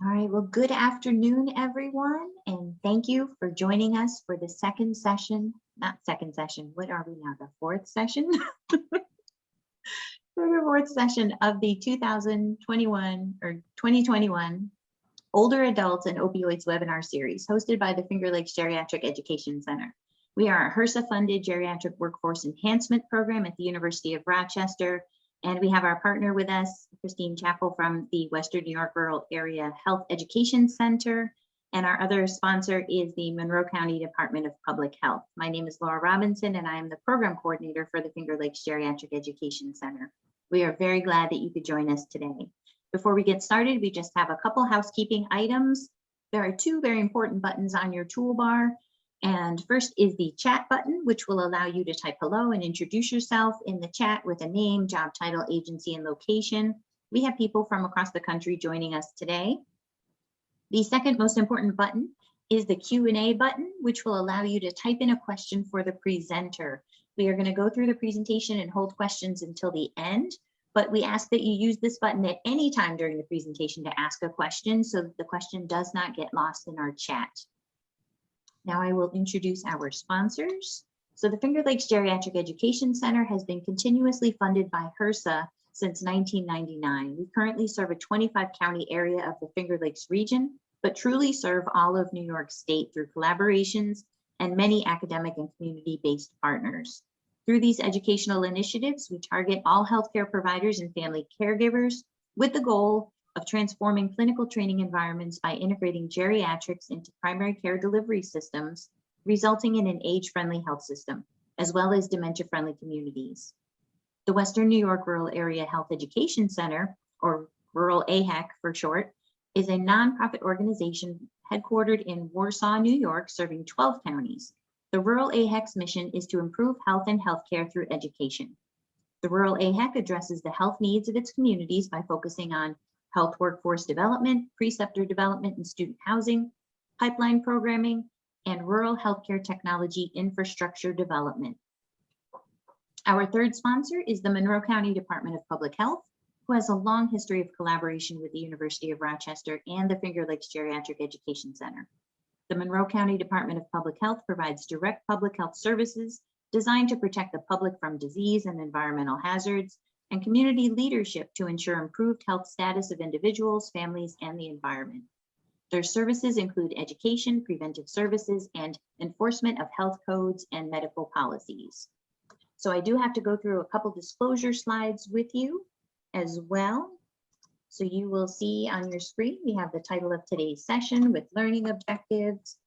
All right, well, good afternoon, everyone, and thank you for joining us for the second session, not second session, what are we now, the fourth session? Third or fourth session of the 2021 or 2021 Older Adults and Opioids webinar series hosted by the Finger Lakes Geriatric Education Center. We are a HRSA-funded geriatric workforce enhancement program at the University of Rochester, and we have our partner with us, Christine Chappell from the Western New York Rural Area Health Education Center, and our other sponsor is the Monroe County Department of Public Health. My name is Laura Robinson, and I am the program coordinator for the Finger Lakes Geriatric Education Center. We are very glad that you could join us today. Before we get started, we just have a couple housekeeping items. There are two very important buttons on your toolbar. And first is the chat button, which will allow you to type hello and introduce yourself in the chat with a name, job title, agency, and location. We have people from across the country joining us today. The second most important button is the Q&A button, which will allow you to type in a question for the presenter. We are going to go through the presentation and hold questions until the end, but we ask that you use this button at any time during the presentation to ask a question so that the question does not get lost in our chat. Now I will introduce our sponsors. So the Finger Lakes Geriatric Education Center has been continuously funded by HRSA since 1999. We currently serve a 25 county area of the Finger Lakes region, but truly serve all of New York State through collaborations and many academic and community-based partners. Through these educational initiatives, we target all healthcare providers and family caregivers with the goal of transforming clinical training environments by integrating geriatrics into primary care delivery systems, resulting in an age-friendly health system, as well as dementia-friendly communities. The Western New York Rural Area Health Education Center, or R-AHEC for short, is a nonprofit organization headquartered in Warsaw, New York, serving 12 counties. The R-AHEC's mission is to improve health and healthcare through education. The R-AHEC addresses the health needs of its communities by focusing on health workforce development, preceptor development and student housing, pipeline programming, and rural healthcare technology infrastructure development. Our third sponsor is the Monroe County Department of Public Health, who has a long history of collaboration with the University of Rochester and the Finger Lakes Geriatric Education Center. The Monroe County Department of Public Health provides direct public health services designed to protect the public from disease and environmental hazards, and community leadership to ensure improved health status of individuals, families, and the environment. Their services include education, preventive services, and enforcement of health codes and medical policies. So I do have to go through a couple disclosure slides with you as well. So you will see on your screen, we have the title of today's session with learning objectives.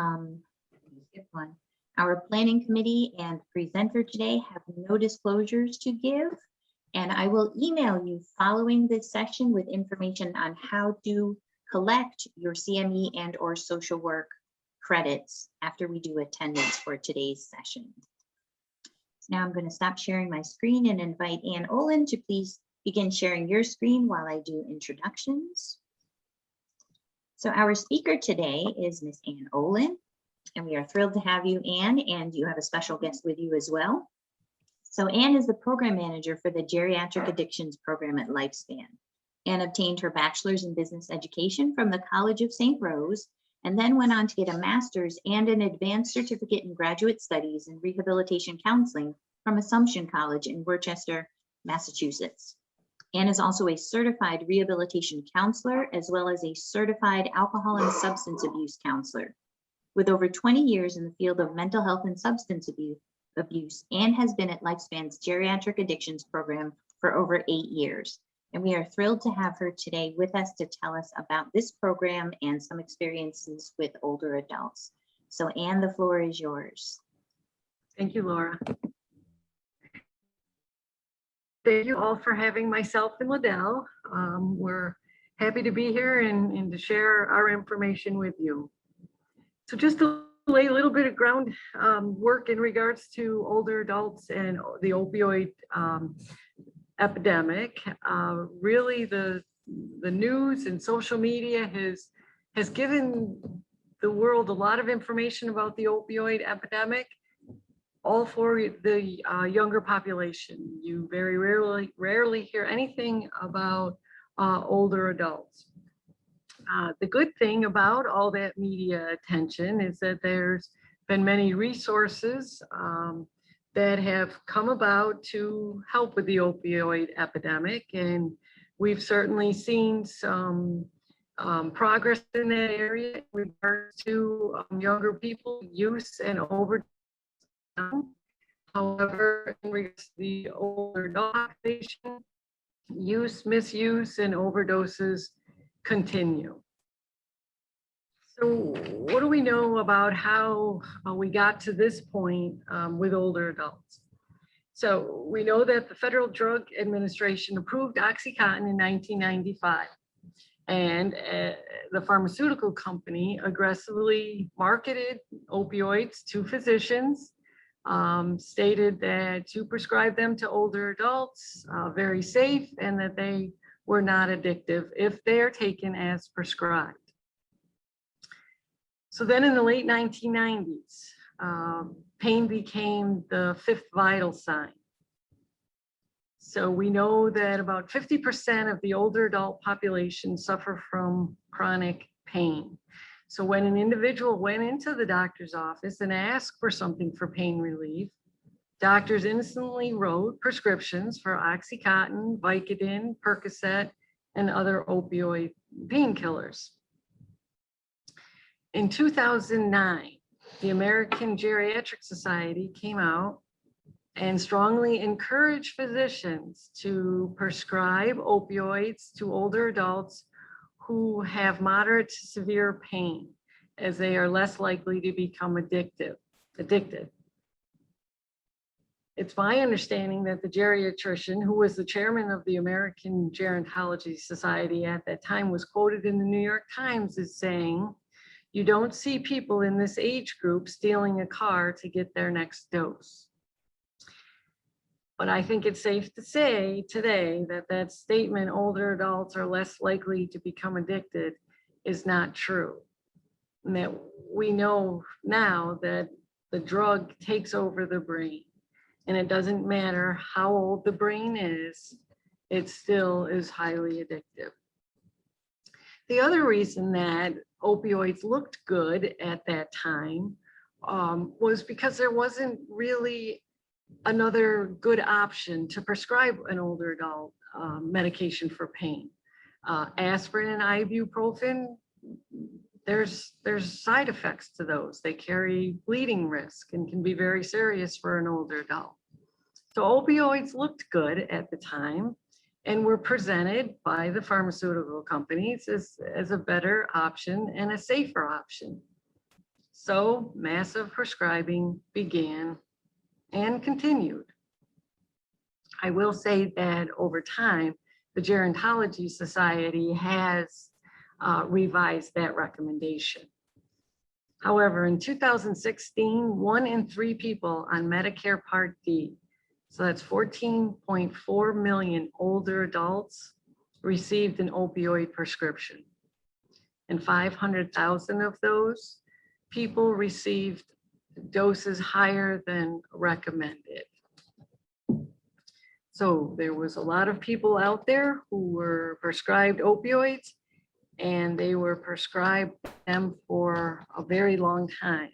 Skip one. Our planning committee and presenter today have no disclosures to give. And I will email you following this session with information on how to collect your CME and or social work credits after we do attendance for today's session. So now I'm going to stop sharing my screen and invite Ann Olin to please begin sharing your screen while I do introductions. So our speaker today is Miss Ann Olin, and we are thrilled to have you, Ann, and you have a special guest with you as well. So Ann is the program manager for the Geriatric Addictions Program at Lifespan. Ann obtained her bachelor's in business education from the College of St. Rose, and then went on to get a master's and an advanced certificate in graduate studies in rehabilitation counseling from Assumption College in Rochester, Massachusetts. Ann is also a certified rehabilitation counselor, as well as a certified alcohol and substance abuse counselor. With over 20 years in the field of mental health and substance abuse, Ann has been at Lifespan's Geriatric Addictions Program for over 8 years. And we are thrilled to have her today with us to tell us about this program and some experiences with older adults. So Ann, the floor is yours. Thank you, Laura. Thank you all for having myself and Liddell. We're happy to be here and to share our information with you. So just to lay a little bit of ground work in regards to older adults and the opioid epidemic. Really the news and social media has given the world a lot of information about the opioid epidemic, all for the younger population. You very rarely hear anything about older adults. The good thing about all that media attention is that there's been many resources that have come about to help with the opioid epidemic. And we've certainly seen some progress in that area in regards to younger people use and overdose. However, in regards to the older adult population, use, misuse, and overdoses continue. So what do we know about how we got to this point with older adults? So we know that the Federal Drug Administration approved OxyContin in 1995. And the pharmaceutical company aggressively marketed opioids to physicians, stated that to prescribe them to older adults, very safe, and that they were not addictive if they are taken as prescribed. So then in the late 1990s, pain became the fifth vital sign. So we know that about 50% of the older adult population suffer from chronic pain. So when an individual went into the doctor's office and asked for something for pain relief, doctors instantly wrote prescriptions for OxyContin, Vicodin, Percocet, and other opioid painkillers. In 2009, the American Geriatric Society came out and strongly encouraged physicians to prescribe opioids to older adults who have moderate to severe pain, as they are less likely to become addicted. It's my understanding that the geriatrician, who was the chairman of the American Gerontology Society at that time, was quoted in the New York Times as saying, "You don't see people in this age group stealing a car to get their next dose." But I think it's safe to say today that that statement, older adults are less likely to become addicted, is not true. And that we know now that the drug takes over the brain, and it doesn't matter how old the brain is, it still is highly addictive. The other reason that opioids looked good at that time was because there wasn't really another good option to prescribe an older adult medication for pain. Aspirin and ibuprofen, there's side effects to those. They carry bleeding risk and can be very serious for an older adult. So opioids looked good at the time and were presented by the pharmaceutical companies as a better option and a safer option. So massive prescribing began and continued. I will say that over time, the Gerontology Society has revised that recommendation. However, in 2016, 1 in 3 people on Medicare Part D, so that's 14.4 million older adults, received an opioid prescription. And 500,000 of those people received doses higher than recommended. So there was a lot of people out there who were prescribed opioids, and they were prescribed them for a very long time.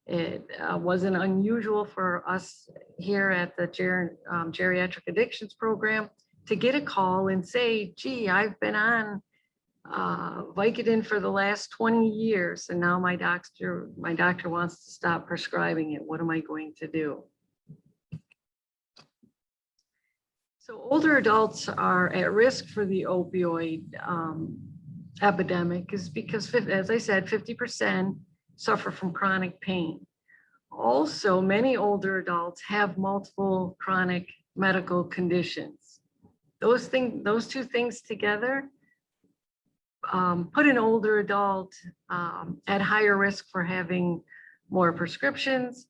It wasn't unusual for us here at the Geriatric Addictions Program to get a call and say, "Gee, I've been on Vicodin for the last 20 years, and now my doctor wants to stop prescribing it. What am I going to do?" So older adults are at risk for the opioid epidemic is because, as I said, 50% suffer from chronic pain. Also, many older adults have multiple chronic medical conditions. Those two things together put an older adult at higher risk for having more prescriptions.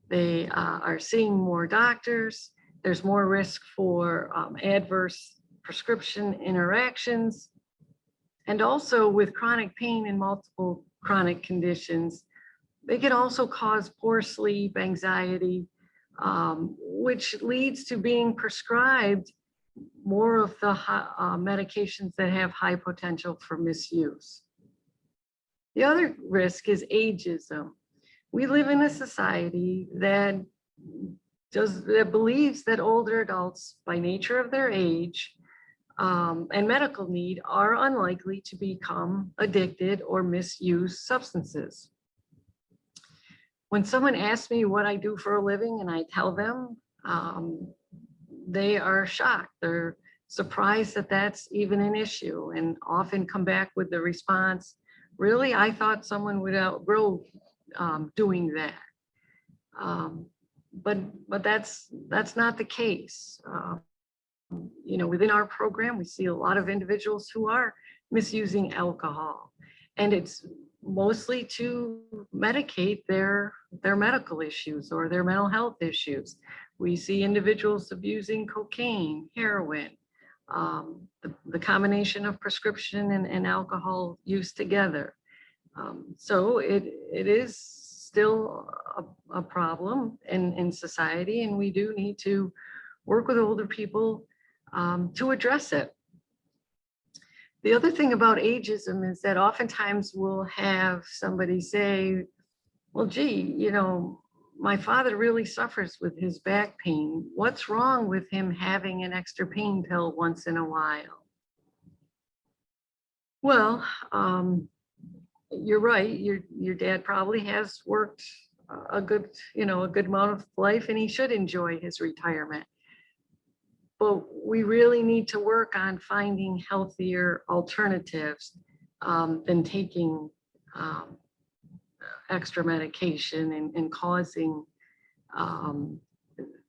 They are seeing more doctors. There's more risk for adverse prescription interactions. And also with chronic pain and multiple chronic conditions, they can also cause poor sleep, anxiety, which leads to being prescribed more of the medications that have high potential for misuse. The other risk is ageism. We live in a society that believes that older adults, by nature of their age and medical need, are unlikely to become addicted or misuse substances. When someone asks me what I do for a living and I tell them, they are shocked. They're surprised that that's even an issue, and often come back with the response, really, I thought someone would outgrow doing that. But that's not the case. You know, within our program, we see a lot of individuals who are misusing alcohol, and it's mostly to medicate their medical issues or their mental health issues. We see individuals abusing cocaine, heroin, the combination of prescription and alcohol use together. So it is still a problem in society, and we do need to work with older people to address it. The other thing about ageism is that oftentimes we'll have somebody say, well, gee, you know, my father really suffers with his back pain. What's wrong with him having an extra pain pill once in a while? Well, you're right. Your dad probably has worked a good amount of life, and he should enjoy his retirement. But we really need to work on finding healthier alternatives than taking extra medication and causing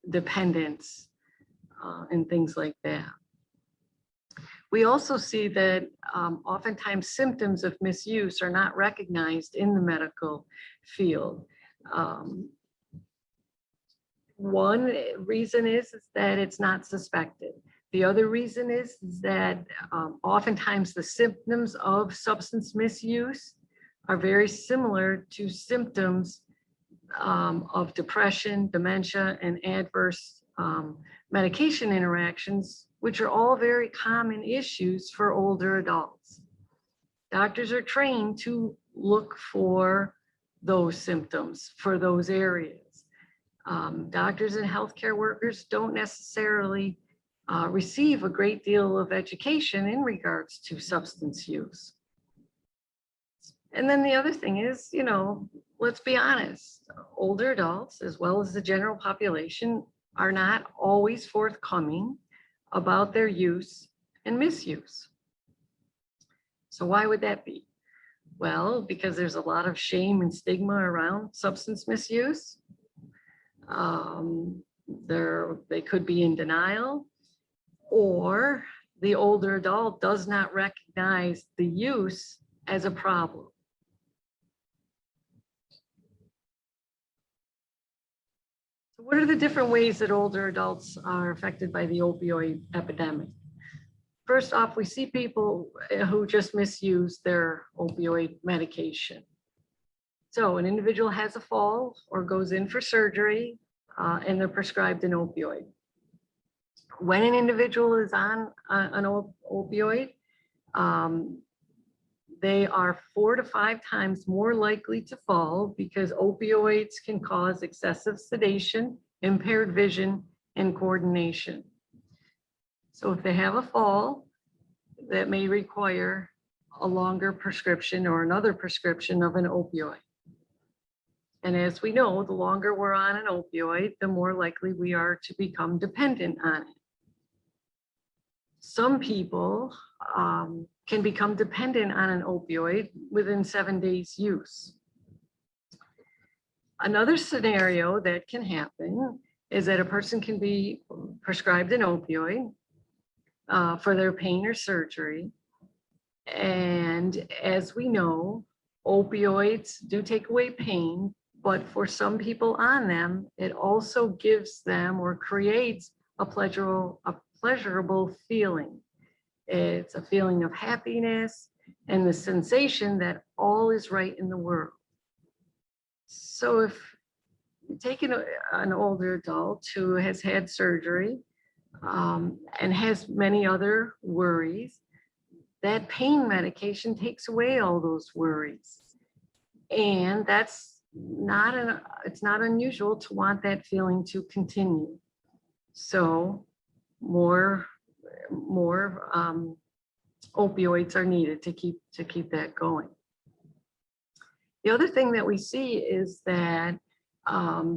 dependence and things like that. We also see that oftentimes symptoms of misuse are not recognized in the medical field. One reason is that it's not suspected. The other reason is that oftentimes the symptoms of substance misuse are very similar to symptoms of depression, dementia, and adverse medication interactions, which are all very common issues for older adults. Doctors are trained to look for those symptoms, for those areas. Doctors and healthcare workers don't necessarily receive a great deal of education in regards to substance use. And then the other thing is, you know, let's be honest, older adults, as well as the general population, are not always forthcoming about their use and misuse. So why would that be? Well, because there's a lot of shame and stigma around substance misuse. They could be in denial, or the older adult does not recognize the use as a problem. So what are the different ways that older adults are affected by the opioid epidemic? First off, we see people who just misuse their opioid medication. So an individual has a fall or goes in for surgery and they're prescribed an opioid. When an individual is on an opioid, they are 4 to 5 times more likely to fall because opioids can cause excessive sedation, impaired vision, and coordination. So if they have a fall, that may require a longer prescription or another prescription of an opioid. And as we know, the longer we're on an opioid, the more likely we are to become dependent on it. Some people can become dependent on an opioid within 7 days use. Another scenario that can happen is that a person can be prescribed an opioid for their pain or surgery. And as we know, opioids do take away pain, but for some people on them, it also gives them or creates a pleasurable feeling. It's a feeling of happiness and the sensation that all is right in the world. So if you take an older adult who has had surgery and has many other worries, that pain medication takes away all those worries. And it's not unusual to want that feeling to continue. So more opioids are needed to keep that going. The other thing that we see is that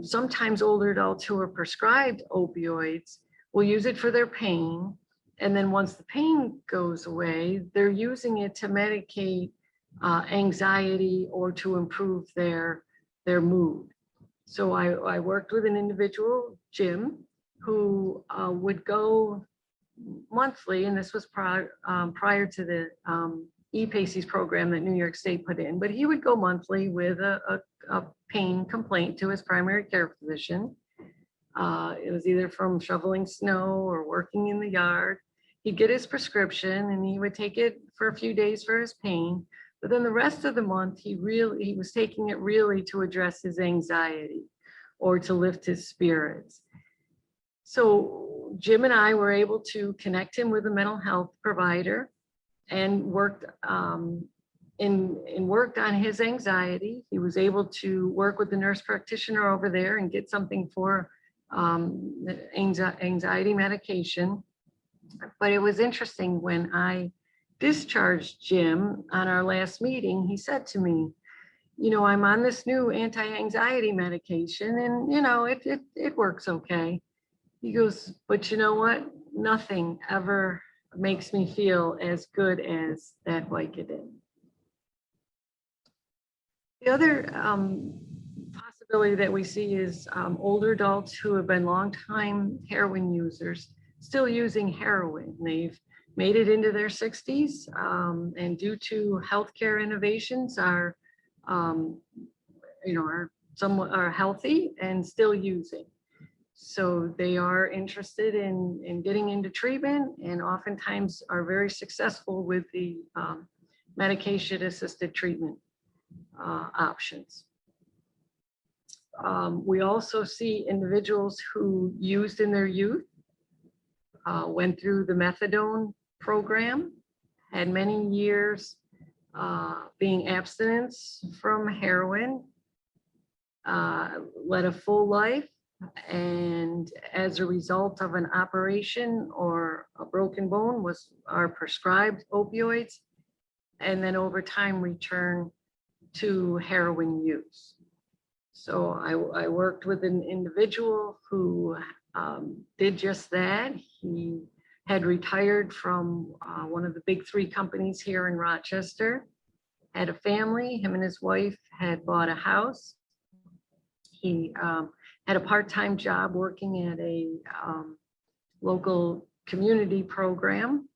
sometimes older adults who are prescribed opioids will use it for their pain. And then once the pain goes away, they're using it to medicate anxiety or to improve their mood. So I worked with an individual, Jim, who would go monthly, and this was prior to the EPACES program that New York State put in, but he would go monthly with a pain complaint to his primary care physician. It was either from shoveling snow or working in the yard. He'd get his prescription and he would take it for a few days for his pain. But then the rest of the month, he was taking it really to address his anxiety or to lift his spirits. So Jim and I were able to connect him with a mental health provider and worked on his anxiety. He was able to work with the nurse practitioner over there and get something for anxiety medication. But it was interesting, when I discharged Jim on our last meeting, he said to me, you know, I'm on this new anti-anxiety medication and, you know, it works okay. He goes, but you know what? Nothing ever makes me feel as good as that Vicodin. The other possibility that we see is older adults who have been longtime heroin users still using heroin. They've made it into their 60s, and due to healthcare innovations are healthy and still using. So they are interested in getting into treatment and oftentimes are very successful with the medication-assisted treatment options. We also see individuals who used in their youth, went through the methadone program, had many years being abstinence from heroin, led a full life, and as a result of an operation or a broken bone are prescribed opioids, and then over time return to heroin use. So I worked with an individual who did just that. He had retired from one of the big 3 companies here in Rochester, had a family. Him and his wife had bought a house. He had a part-time job working at a local community program,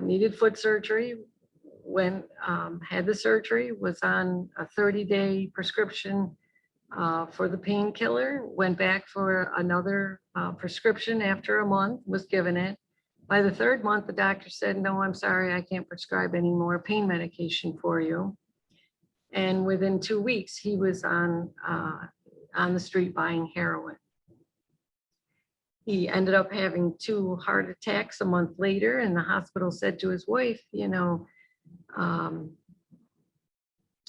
needed foot surgery, had the surgery, was on a 30-day prescription for the painkiller, went back for another prescription after a month, was given it. By the 3rd month, the doctor said, no, I'm sorry, I can't prescribe any more pain medication for you. And within 2 weeks, he was on the street buying heroin. He ended up having 2 heart attacks a month later, and the hospital said to his wife, you know,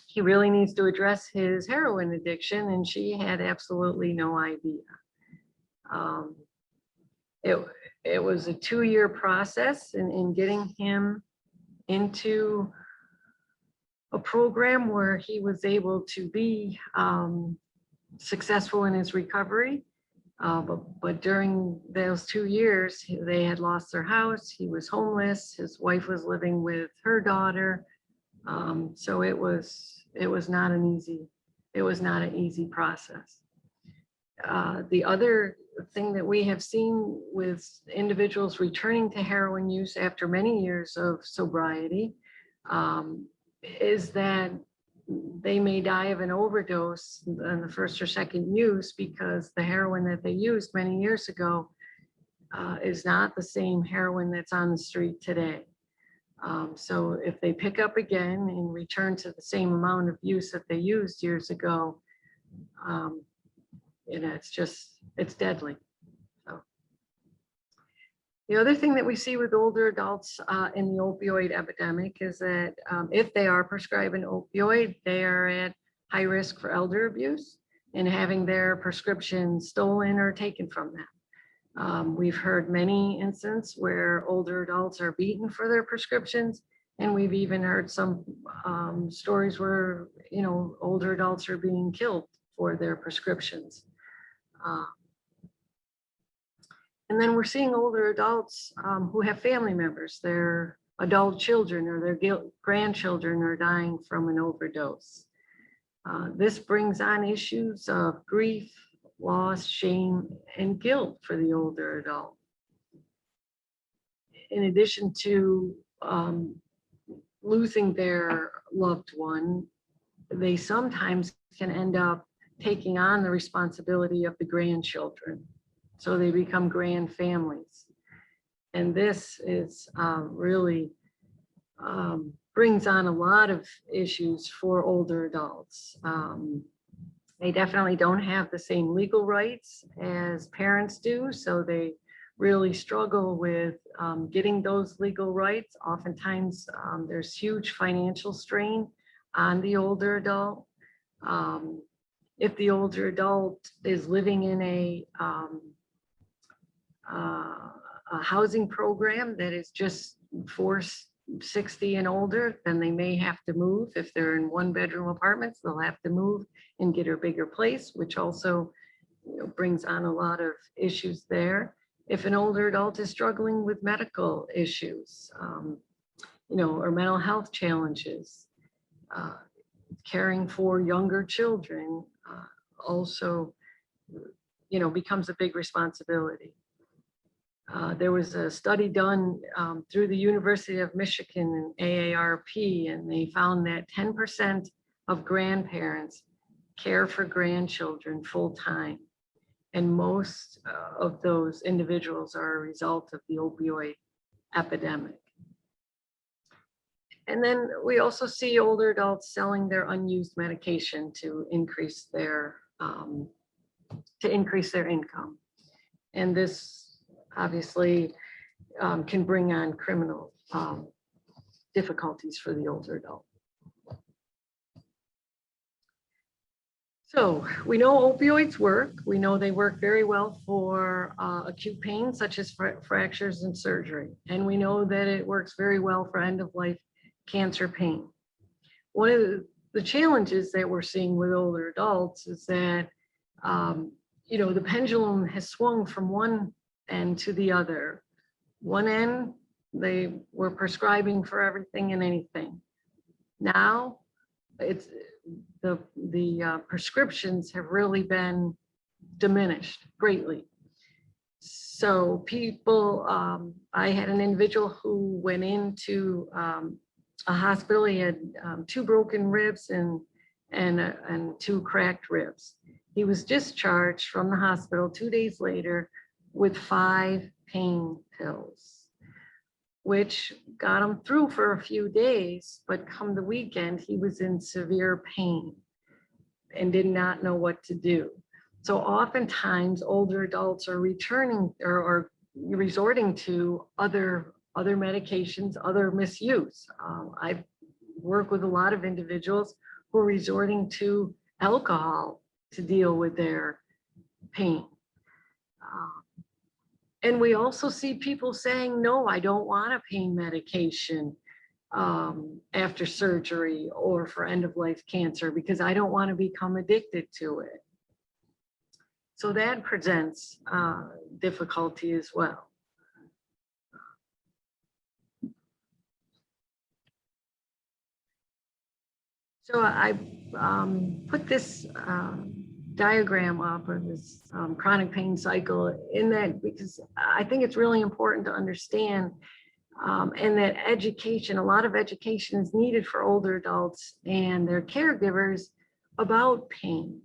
he really needs to address his heroin addiction, and she had absolutely no idea. It was a 2-year process in getting him into a program where he was able to be successful in his recovery. But during those 2 years, they had lost their house. He was homeless. His wife was living with her daughter. So it was not an easy process. The other thing that we have seen with individuals returning to heroin use after many years of sobriety is that they may die of an overdose in the 1st or 2nd use, because the heroin that they used many years ago is not the same heroin that's on the street today. So if they pick up again and return to the same amount of use that they used years ago, it's deadly. So The other thing that we see with older adults in the opioid epidemic is that if they are prescribed an opioid, they are at high risk for elder abuse and having their prescriptions stolen or taken from them. We've heard many instances where older adults are beaten for their prescriptions, and we've even heard some stories where, you know, older adults are being killed for their prescriptions. And then we're seeing older adults who have family members, their adult children or their grandchildren are dying from an overdose. This brings on issues of grief, loss, shame, and guilt for the older adult. In addition to losing their loved one, they sometimes can end up taking on the responsibility of the grandchildren. So they become grand families. And this is really brings on a lot of issues for older adults. They definitely don't have the same legal rights as parents do, so they really struggle with getting those legal rights. Oftentimes, there's huge financial strain on the older adult. If the older adult is living in a housing program that is just for 60 and older, then they may have to move. If they're in one-bedroom apartments, they'll have to move and get a bigger place, which also, you know, brings on a lot of issues there. If an older adult is struggling with medical issues, you know, or mental health challenges, caring for younger children also, you know, becomes a big responsibility. There was a study done through the University of Michigan and AARP, and they found that 10% of grandparents care for grandchildren full time. And most of those individuals are a result of the opioid epidemic. And then we also see older adults selling their unused medication to increase their income. And this obviously can bring on criminal difficulties for the older adult. So we know opioids work. We know they work very well for acute pain, such as fractures and surgery. And we know that it works very well for end-of-life cancer pain. One of the challenges that we're seeing with older adults is that, you know, the pendulum has swung from one end to the other. One end, they were prescribing for everything and anything. Now, it's the prescriptions have really been diminished greatly. So people, I had an individual who went into a hospital. He had 2 broken ribs and 2 cracked ribs. He was discharged from the hospital 2 days later with 5 pain pills, which got him through for a few days, but come the weekend, he was in severe pain and did not know what to do. So oftentimes older adults are returning or resorting to other medications, other misuse. I work with a lot of individuals who are resorting to alcohol to deal with their pain. And we also see people saying, no, I don't want a pain medication after surgery or for end-of-life cancer because I don't want to become addicted to it. So that presents difficulty as well. So I put this diagram up of this chronic pain cycle in that because I think it's really important to understand and that education, a lot of education is needed for older adults and their caregivers about pain,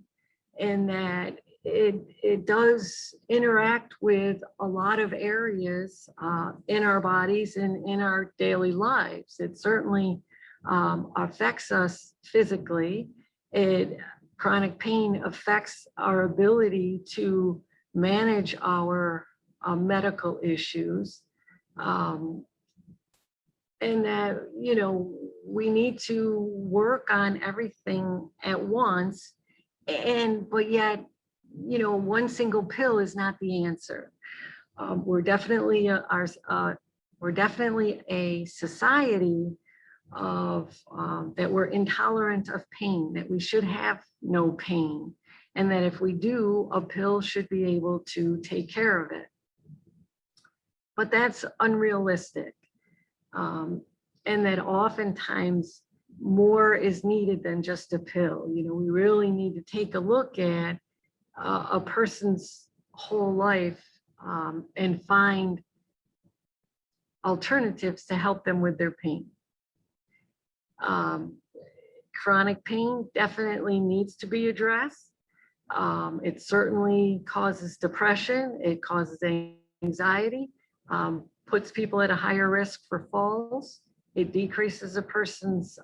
and that it does interact with a lot of areas in our bodies and in our daily lives. It certainly affects us physically. Chronic pain affects our ability to manage our medical issues. And that, you know, we need to work on everything at once, but yet, you know, one single pill is not the answer. We're definitely we're definitely a society of that we're intolerant of pain, that we should have no pain, and that if we do, a pill should be able to take care of it. But that's unrealistic. And that oftentimes more is needed than just a pill. You know, we really need to take a look at a person's whole life and find alternatives to help them with their pain. Chronic pain definitely needs to be addressed. It certainly causes depression, it causes anxiety, puts people at a higher risk for falls. It decreases a person's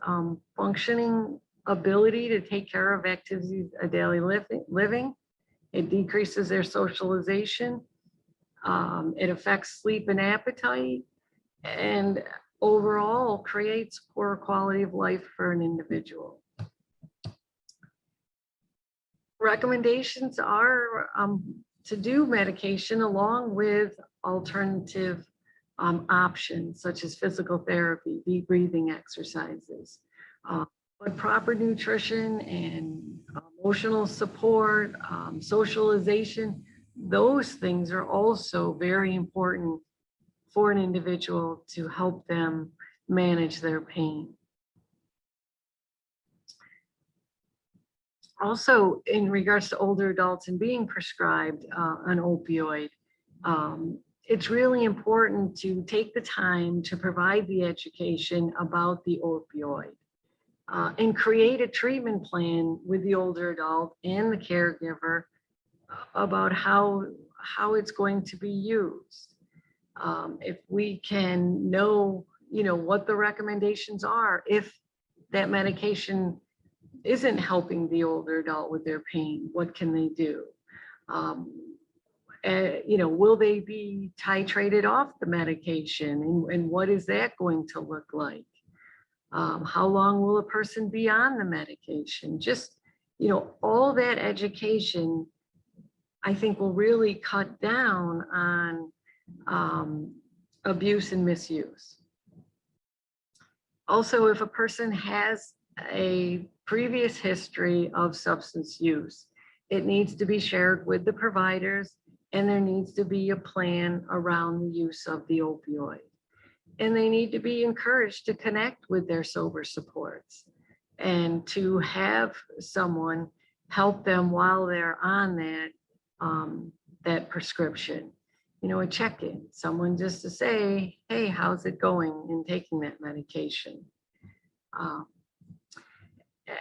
functioning ability to take care of activities of daily living. It decreases their socialization. It affects sleep and appetite, and overall creates poor quality of life for an individual. Recommendations are to do medication along with alternative options such as physical therapy, deep breathing exercises, but proper nutrition and emotional support, socialization, those things are also very important for an individual to help them manage their pain. Also, in regards to older adults and being prescribed an opioid, it's really important to take the time to provide the education about the opioid and create a treatment plan with the older adult and the caregiver about how it's going to be used. If we can know, you know, what the recommendations are, if that medication isn't helping the older adult with their pain, what can they do? You know, will they be titrated off the medication, and what is that going to look like? How long will a person be on the medication? Just, you know, all that education, I think, will really cut down on abuse and misuse. Also, if a person has a previous history of substance use, it needs to be shared with the providers, and there needs to be a plan around the use of the opioid. And they need to be encouraged to connect with their sober supports and to have someone help them while they're on that prescription. You know, a check-in, someone just to say, hey, how's it going in taking that medication?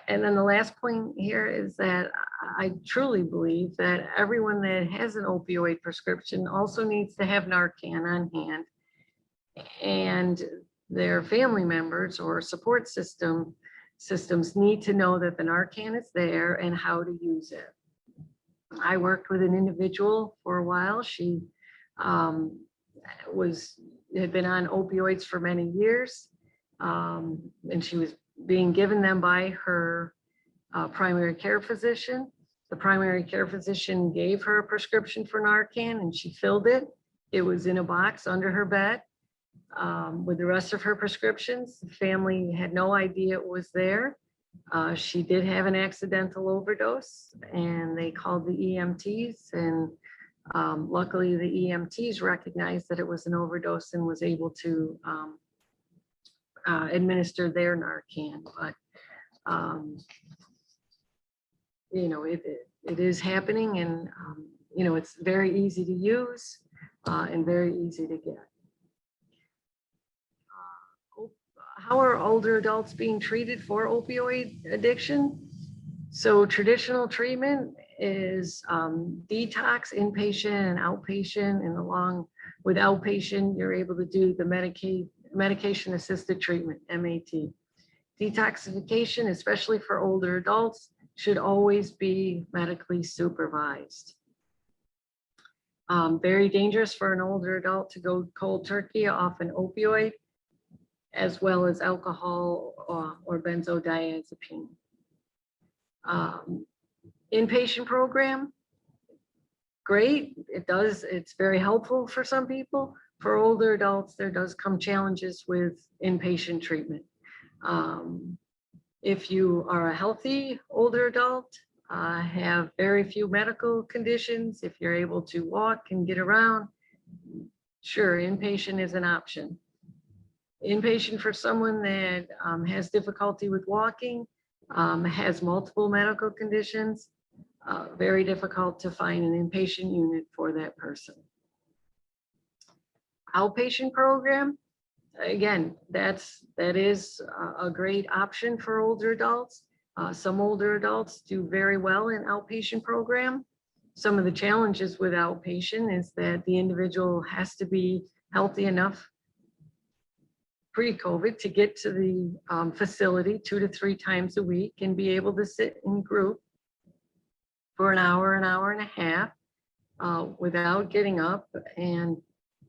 And then the last point here is that I truly believe that everyone that has an opioid prescription also needs to have Narcan on hand, and their family members or support systems need to know that the Narcan is there and how to use it. I worked with an individual for a while. She had been on opioids for many years, and she was being given them by her primary care physician. The primary care physician gave her a prescription for Narcan, and she filled it. It was in a box under her bed with the rest of her prescriptions. The family had no idea it was there. She did have an accidental overdose, and they called the EMTs, and luckily the EMTs recognized that it was an overdose and was able to administer their Narcan. But you know, it is happening, and you know, it's very easy to use and very easy to get. How are older adults being treated for opioid addiction? So traditional treatment is detox, inpatient and outpatient, and along with outpatient, you're able to do the medication-assisted treatment, MAT. Detoxification, especially for older adults, should always be medically supervised. Very dangerous for an older adult to go cold turkey off an opioid, as well as alcohol or benzodiazepine. Inpatient program, great. It's very helpful for some people. For older adults, there does come challenges with inpatient treatment. If you are a healthy older adult, have very few medical conditions, if you're able to walk and get around, sure, inpatient is an option. Inpatient for someone that has difficulty with walking, has multiple medical conditions, very difficult to find an inpatient unit for that person. Outpatient program, again, that is a great option for older adults. Some older adults do very well in outpatient program. Some of the challenges with outpatient is that the individual has to be healthy enough pre-COVID to get to the facility 2 to 3 times a week and be able to sit in group for an hour and a half without getting up and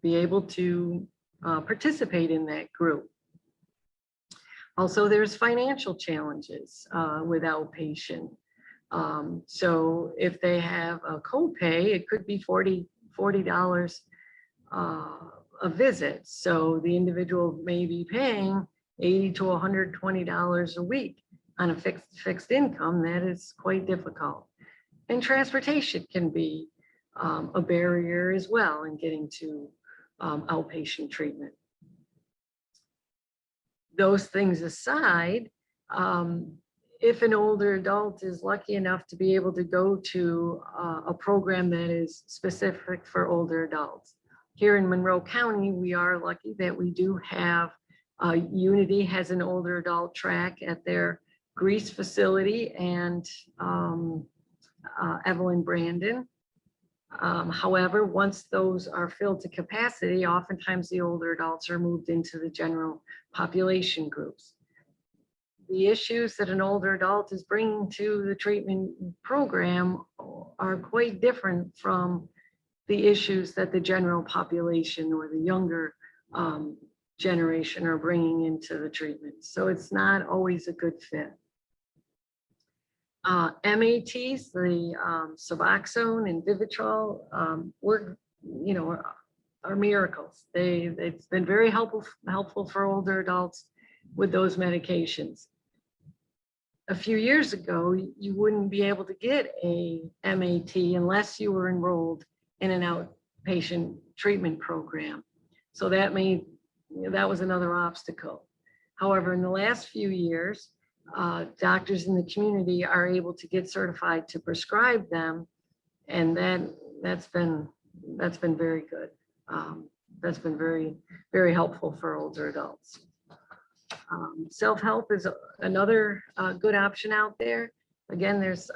be able to participate in that group. Also, there's financial challenges with outpatient. So if they have a copay, it could be $40 a visit. So the individual may be paying $80 to $120 a week on a fixed income. That is quite difficult. And transportation can be a barrier as well in getting to outpatient treatment. Those things aside, if an older adult is lucky enough to be able to go to a program that is specific for older adults. Here in Monroe County, we are lucky that we do have Unity has an older adult track at their Greece facility and Evelyn Brandon. However, once those are filled to capacity, oftentimes the older adults are moved into the general population groups. The issues that an older adult is bringing to the treatment program are quite different from the issues that the general population or the younger generation are bringing into the treatment. So it's not always a good fit. MATs, the Suboxone and Vivitrol, are miracles. It's been very helpful for older adults with those medications. A few years ago, you wouldn't be able to get a MAT unless you were enrolled in an outpatient treatment program. So that was another obstacle. However, in the last few years, doctors in the community are able to get certified to prescribe them, and that's been very good. That's been very, very helpful for older adults. Self-help is another good option out there. Again, there's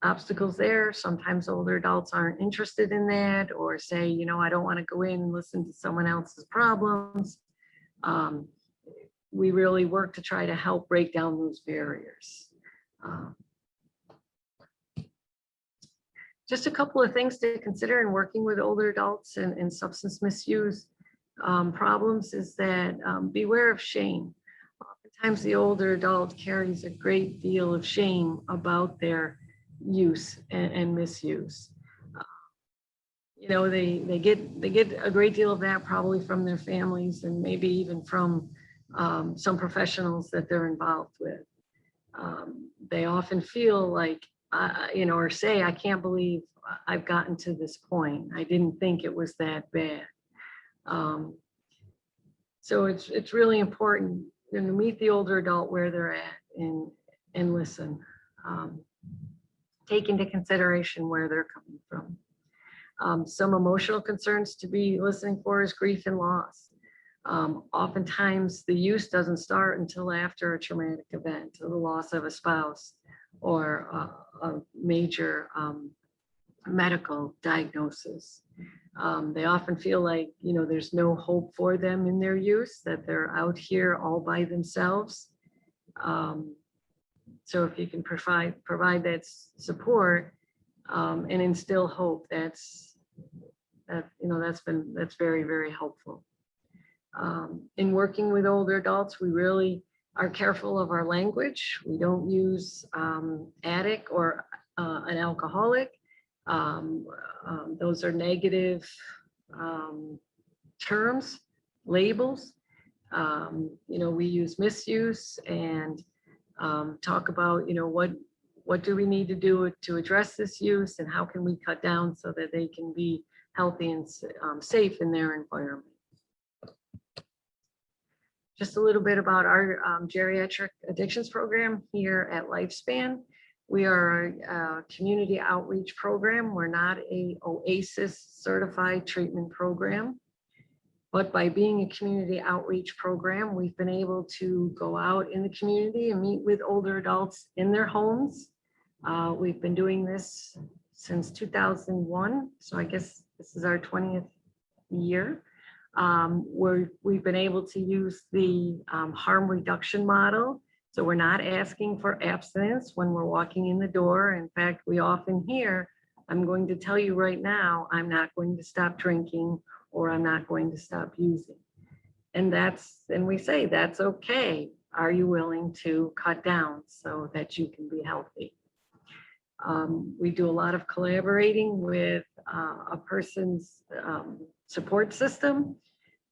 obstacles there. Sometimes older adults aren't interested in that, or say, I don't want to go in and listen to someone else's problems. We really work to try to help break down those barriers. Just a couple of things to consider in working with older adults and substance misuse problems is that beware of shame. Oftentimes the older adult carries a great deal of shame about their use and misuse. They get a great deal of that probably from their families and maybe even from some professionals that they're involved with. They often feel like, or say, I can't believe I've gotten to this point. I didn't think it was that bad. So it's really important to meet the older adult where they're at and listen. Take into consideration where they're coming from. Some emotional concerns to be listening for is grief and loss. Oftentimes the use doesn't start until after a traumatic event, or the loss of a spouse, or a major medical diagnosis. They often feel like, there's no hope for them in their use, that they're out here all by themselves. So if you can provide that support and instill hope, that's that's very, very helpful. In working with older adults, we really are careful of our language. We don't use addict or an alcoholic. Those are negative terms, labels. We use misuse and talk about, what do we need to do to address this use and how can we cut down so that they can be healthy and safe in their environment. Just a little bit about our geriatric addictions program here at Lifespan. We are a community outreach program. We're not a OASIS certified treatment program, but by being a community outreach program, we've been able to go out in the community and meet with older adults in their homes. We've been doing this since 2001, so I guess this is our 20th year. We've been able to use the harm reduction model. So we're not asking for abstinence when we're walking in the door. In fact, we often hear, I'm going to tell you right now, I'm not going to stop drinking or I'm not going to stop using. And we say, that's okay. Are you willing to cut down so that you can be healthy? We do a lot of collaborating with a person's support system,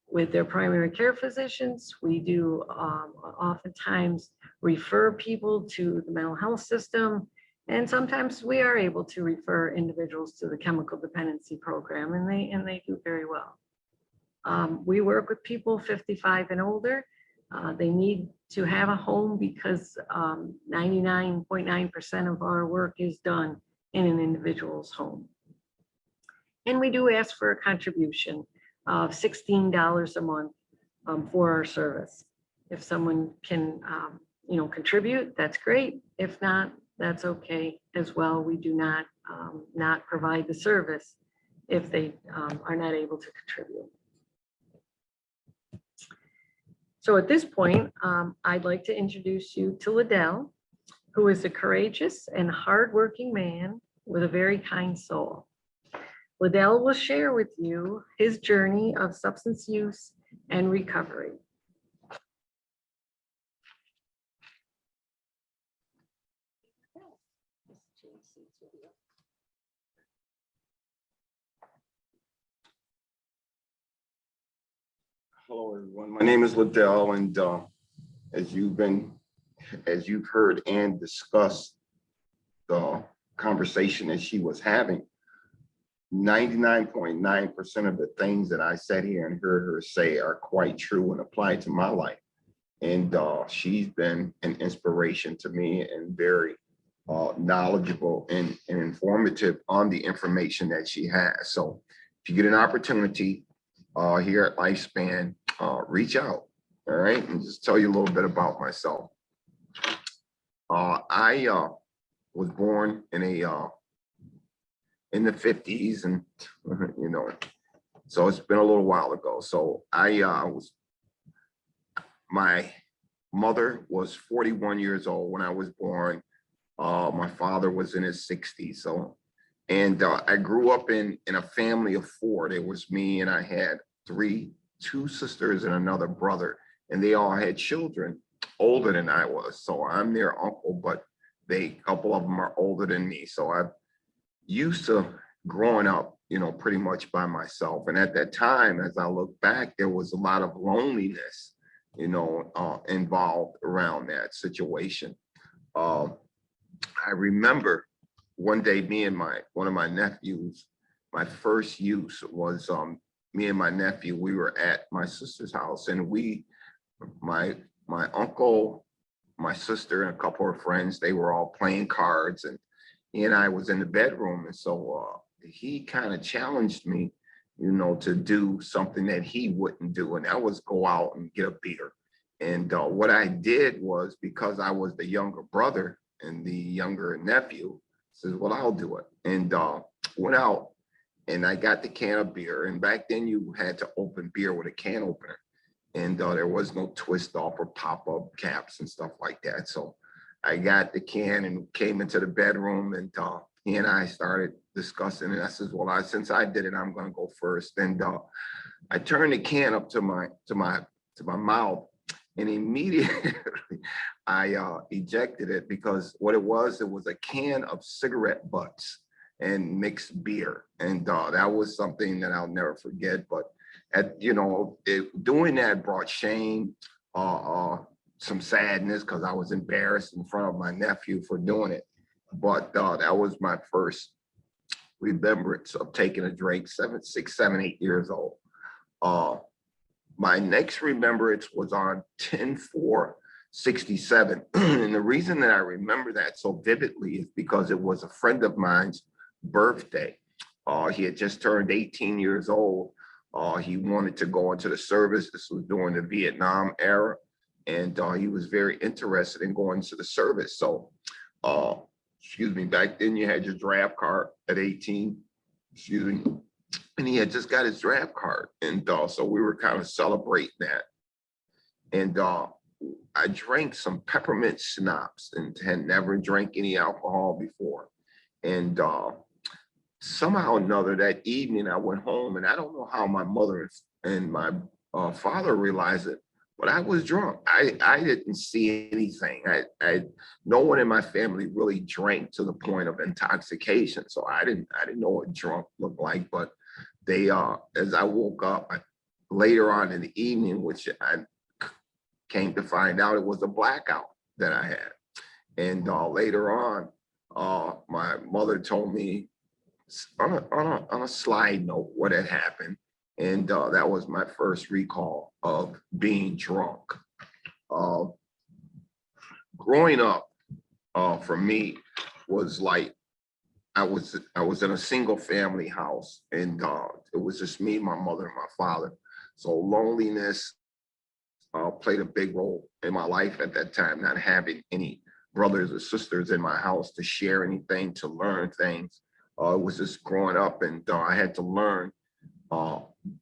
with their primary care physicians. We do oftentimes refer people to the mental health system, and sometimes we are able to refer individuals to the chemical dependency program, and they do very well. We work with people 55 and older. They need to have a home because 99.9% of our work is done in an individual's home. And we do ask for a contribution of $16 a month for our service. If someone can, contribute, that's great. If not, that's okay as well. We do not provide the service if they are not able to contribute. So at this point, I'd like to introduce you to Liddell, who is a courageous and hardworking man with a very kind soul. Liddell will share with you his journey of substance use and recovery. Hello, everyone. My name is Liddell, and as you've heard and discussed the conversation that she was having, 99.9% of the things that I sat here and heard her say are quite true and apply to my life. And she's been an inspiration to me and very knowledgeable and informative on the information that she has. So if you get an opportunity here at Lifespan, reach out, all right, and just tell you a little bit about myself. I was born in the 50s, and so it's been a little while ago. So my mother was 41 years old when I was born. My father was in his 60s. So, and I grew up in a family of four. There was me, and I had two sisters and another brother, and they all had children older than I was. So I'm their uncle, but a couple of them are older than me. So I'm used to growing up, pretty much by myself. And at that time, as I look back, there was a lot of loneliness, involved around that situation. I remember one day, me and one of my nephews, my first use was me and my nephew, we were at my sister's house, and my uncle, my sister, and a couple of friends, they were all playing cards, and he and I was in the bedroom. And so he kind of challenged me, to do something that he wouldn't do, and that was go out and get a beer. And what I did was, because I was the younger brother and the younger nephew, says, well, I'll do it. And went out, and I got the can of beer. And back then you had to open beer with a can opener. And there was no twist off or pop up caps and stuff like that. So I got the can and came into the bedroom, and he and I started discussing it. I says, well, since I did it, I'm gonna go first. And I turned the can up to my mouth, and immediately I ejected it, because what it was a can of cigarette butts and mixed beer. And that was something that I'll never forget. But doing that brought shame, some sadness, because I was embarrassed in front of my nephew for doing it. But that was my first remembrance of taking a drink, 6, 7, 8 years old. My next remembrance was on 10/4/67. And the reason that I remember that so vividly is because it was a friend of mine's birthday. He had just turned 18 years old. He wanted to go into the service. This was during the Vietnam era. And he was very interested in going to the service. So, back then you had your draft card at 18, and he had just got his draft card. And so we were kind of celebrating that. And I drank some peppermint schnapps and had never drank any alcohol before. And somehow or another that evening I went home, and I don't know how my mother and my father realized it, but I was drunk. I didn't see anything. No one in my family really drank to the point of intoxication. So I didn't know what drunk looked like. But they, as I woke up later on in the evening, which I came to find out it was a blackout that I had. And later on, my mother told me on a slide note what had happened. And that was my first recall of being drunk. Growing up, for me, was like I was in a single family house, and it was just me, my mother, and my father. So loneliness played a big role in my life at that time, not having any brothers or sisters in my house to share anything, to learn things. It was just growing up, and I had to learn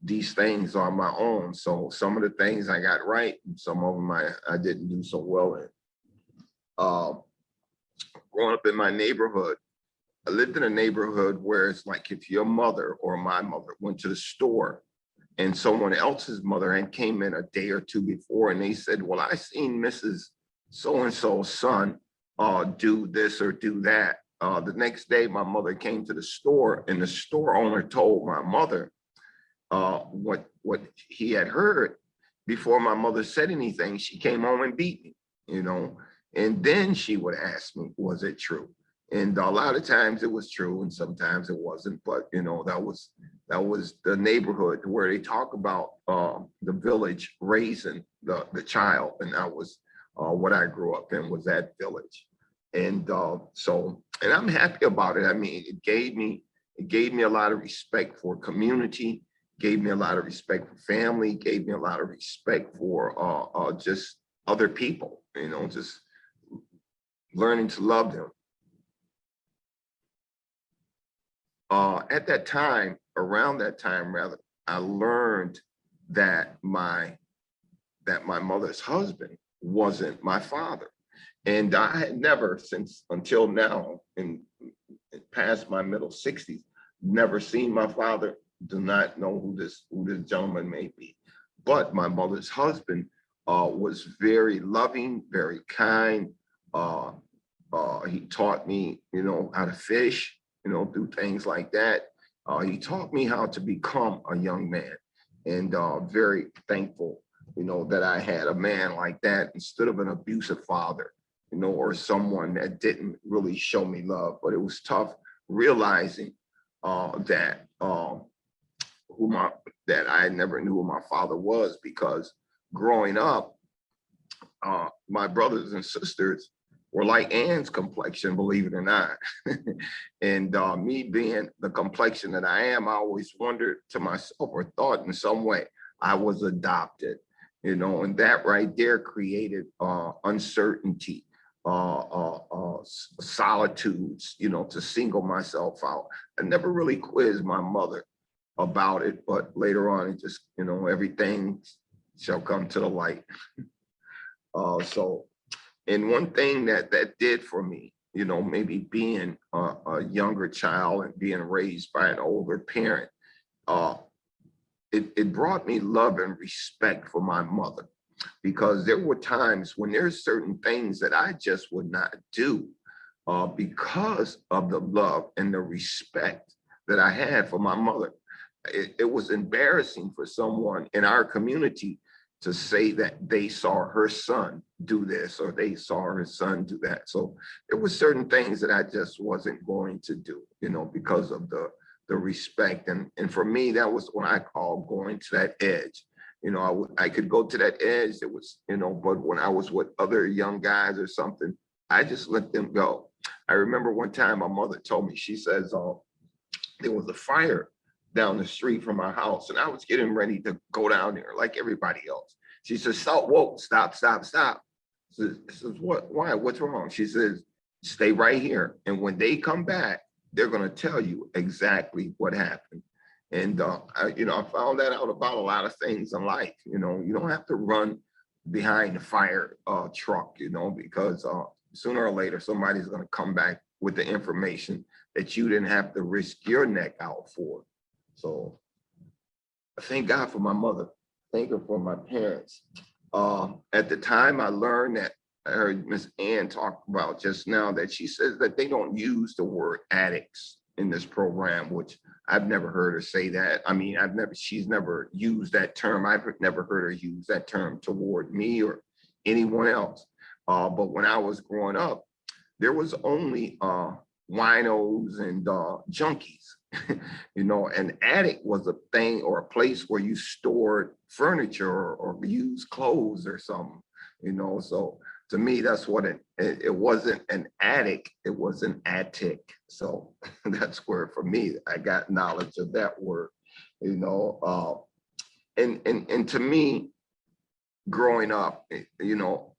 these things on my own. So some of the things I got right, and some of them I didn't do so well in. Growing up in my neighborhood, I lived in a neighborhood where it's like if your mother or my mother went to the store and someone else's mother had came in a day or two before, and they said, well, I seen Mrs. So-and-so's son do this or do that. The next day, my mother came to the store, and the store owner told my mother what he had heard. Before my mother said anything, she came home and beat me, and then she would ask me, was it true? And a lot of times it was true, and sometimes it wasn't. But that was the neighborhood where they talk about the village raising the child, and that was what I grew up in, was that village. And and I'm happy about it. I mean, it gave me a lot of respect for community, gave me a lot of respect for family, gave me a lot of respect for just other people, just learning to love them. At that time, around that time rather, I learned that my mother's husband wasn't my father. And I had never, until now, in past my middle 60s, never seen my father, do not know who this gentleman may be. But my mother's husband was very loving, very kind. He taught me, how to fish, do things like that. He taught me how to become a young man, and very thankful, that I had a man like that instead of an abusive father, or someone that didn't really show me love. But it was tough realizing that I never knew who my father was, because growing up, my brothers and sisters were like Ann's complexion, believe it or not. And me being the complexion that I am, I always wondered to myself, or thought in some way I was adopted, and that right there created uncertainty, solitudes, to single myself out. I never really quizzed my mother about it, but later on, it just, everything shall come to the light. And one thing that did for me you know, maybe being a younger child and being raised by an older parent, uh, it brought me love and respect for my mother, because there were times when there's certain things that I just would not do because of the love and the respect that I had for my mother. It was embarrassing for someone in our community to say that they saw her son do this or they saw her son do that. So there were certain things that I just wasn't going to do, you know, because of the respect. And for me, that was what I call going to that edge. You know, I could go to that edge. It was, you know, but when I was with other young guys or something, I just let them go. I remember one time my mother told me, she says, there was a fire down the street from our house, and I was getting ready to go down there like everybody else. She says, "So, whoa, stop, stop, stop." I says, "What? Why? What's wrong?" She says, "Stay right here, and when they come back, they're going to tell you exactly what happened." And you know, I found that out about a lot of things in life. You know, you don't have to run behind the fire truck, you know, because sooner or later somebody's going to come back with the information that you didn't have to risk your neck out for. So I thank God for my mother. Thank her for my parents. At the time, I learned that I heard Miss Ann talk about just now, that she says that they don't use the word addicts in this program, which I've never heard her say that. I mean, she's never used that term. I've never heard her use that term toward me or anyone else. But when I was growing up, there was only winos and junkies. You know, an attic was a thing or a place where you stored furniture or used clothes or something, you know. So to me, that's what it wasn't an attic, it was an attic. So that's where, for me, I got knowledge of that word, you know. And to me, growing up, you know,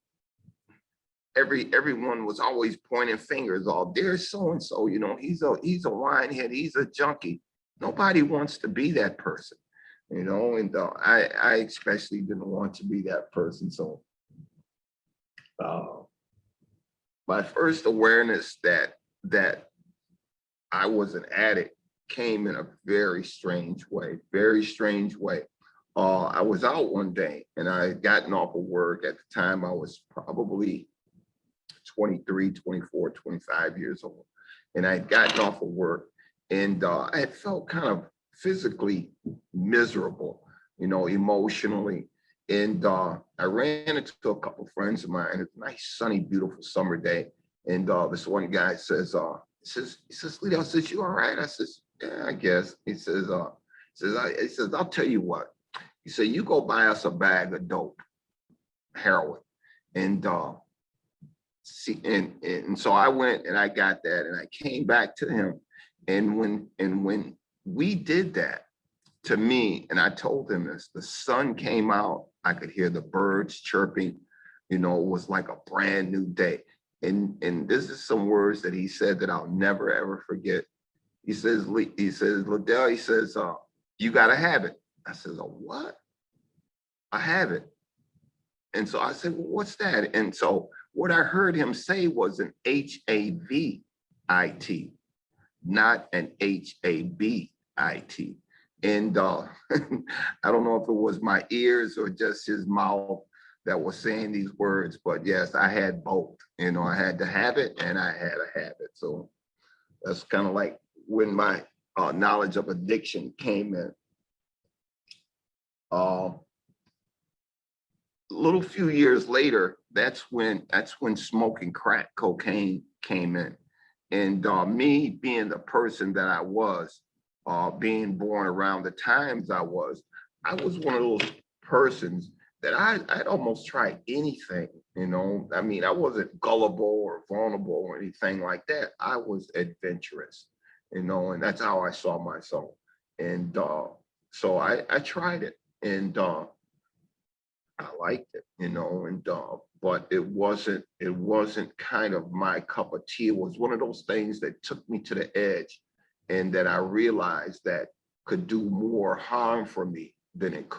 everyone was always pointing fingers. Oh, there's so and so, you know, he's a winehead, he's a junkie. Nobody wants to be that person, you know. And I especially didn't want to be that person. So my first awareness that I was an addict came in a very strange way, very strange way. I was out one day and I had gotten off of work. At the time, I was probably 23, 24, 25 years old. And I had gotten off of work, and I had felt kind of physically miserable, you know, emotionally. And I ran into a couple of friends of mine. It was a nice, sunny, beautiful summer day. And this one guy says, Lito, I says, "You all right?" I says, "Yeah, I guess." He says, "I'll tell you what." He said, "You go buy us a bag of dope, heroin." And and so I went and I got that, and I came back to him. And when we did that, to me, and I told him this, the sun came out, I could hear the birds chirping, you know, it was like a brand new day. And this is some words that he said that I'll never ever forget. He says, "Liddell," he says, "You gotta have it." I says, "A what?" "I have it." And so I said, "Well, what's that?" And so what I heard him say was an HAVIT, not an HABIT. And I don't know if it was my ears or just his mouth that was saying these words, but yes, I had both. You know, I had to have it and I had to have it. So that's kind of like when my knowledge of addiction came in. Little few years later, that's when smoking crack cocaine came in. And me being the person that I was, being born around the times I was one of those persons that I'd almost try anything, you know. I mean, I wasn't gullible or vulnerable or anything like that. I was adventurous, you know, and that's how I saw myself. And so I tried it, and I liked it, you know, and but it wasn't kind of my cup of tea. It was one of those things that took me to the edge, and that I realized that could do more harm for me than it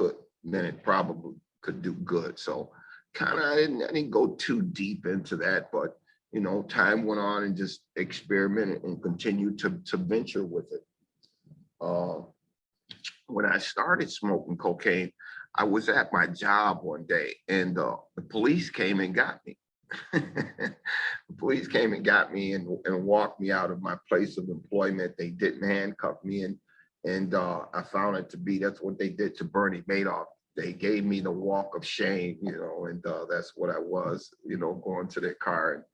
probably could do good. So kind of I didn't go too deep into that, but you know, time went on and just experimented and continued to venture with it. When I started smoking cocaine, I was at my job one day and the police came and got me. The police came and got me and walked me out of my place of employment. They didn't handcuff me, and I found it to be, that's what they did to Bernie Madoff. They gave me the walk of shame, you know, and that's what I was, you know, going to their car.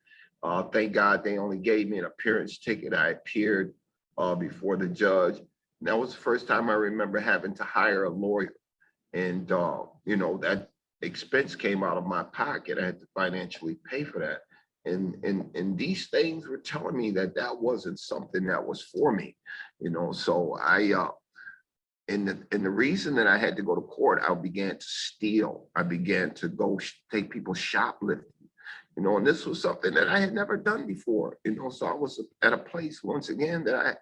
And thank God they only gave me an appearance ticket. I appeared before the judge. And that was the first time I remember having to hire a lawyer. And, you know, that expense came out of my pocket. I had to financially pay for that. And these things were telling me that that wasn't something that was for me, you know. So and the reason that I had to go to court, I began to steal. I began to go take people shoplifting, you know, and this was something that I had never done before, you know. So I was at a place once again that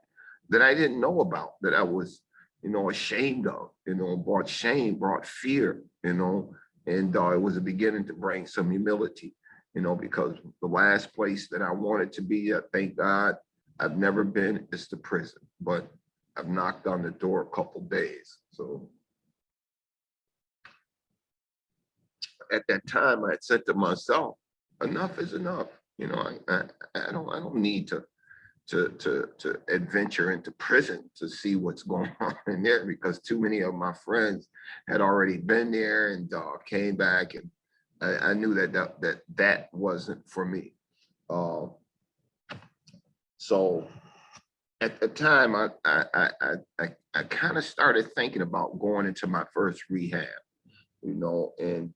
I didn't know about, that I was, you know, ashamed of, you know, brought shame, brought fear, you know, and it was a beginning to bring some humility, you know, because the last place that I wanted to be at, thank God, I've never been, is the prison, but I've knocked on the door a couple days. So at that time, I had said to myself, enough is enough. You know, I don't need to adventure into prison to see what's going on in there, because too many of my friends had already been there and came back, and I knew that wasn't for me. So at the time, I kind of started thinking about going into my first rehab, you know, and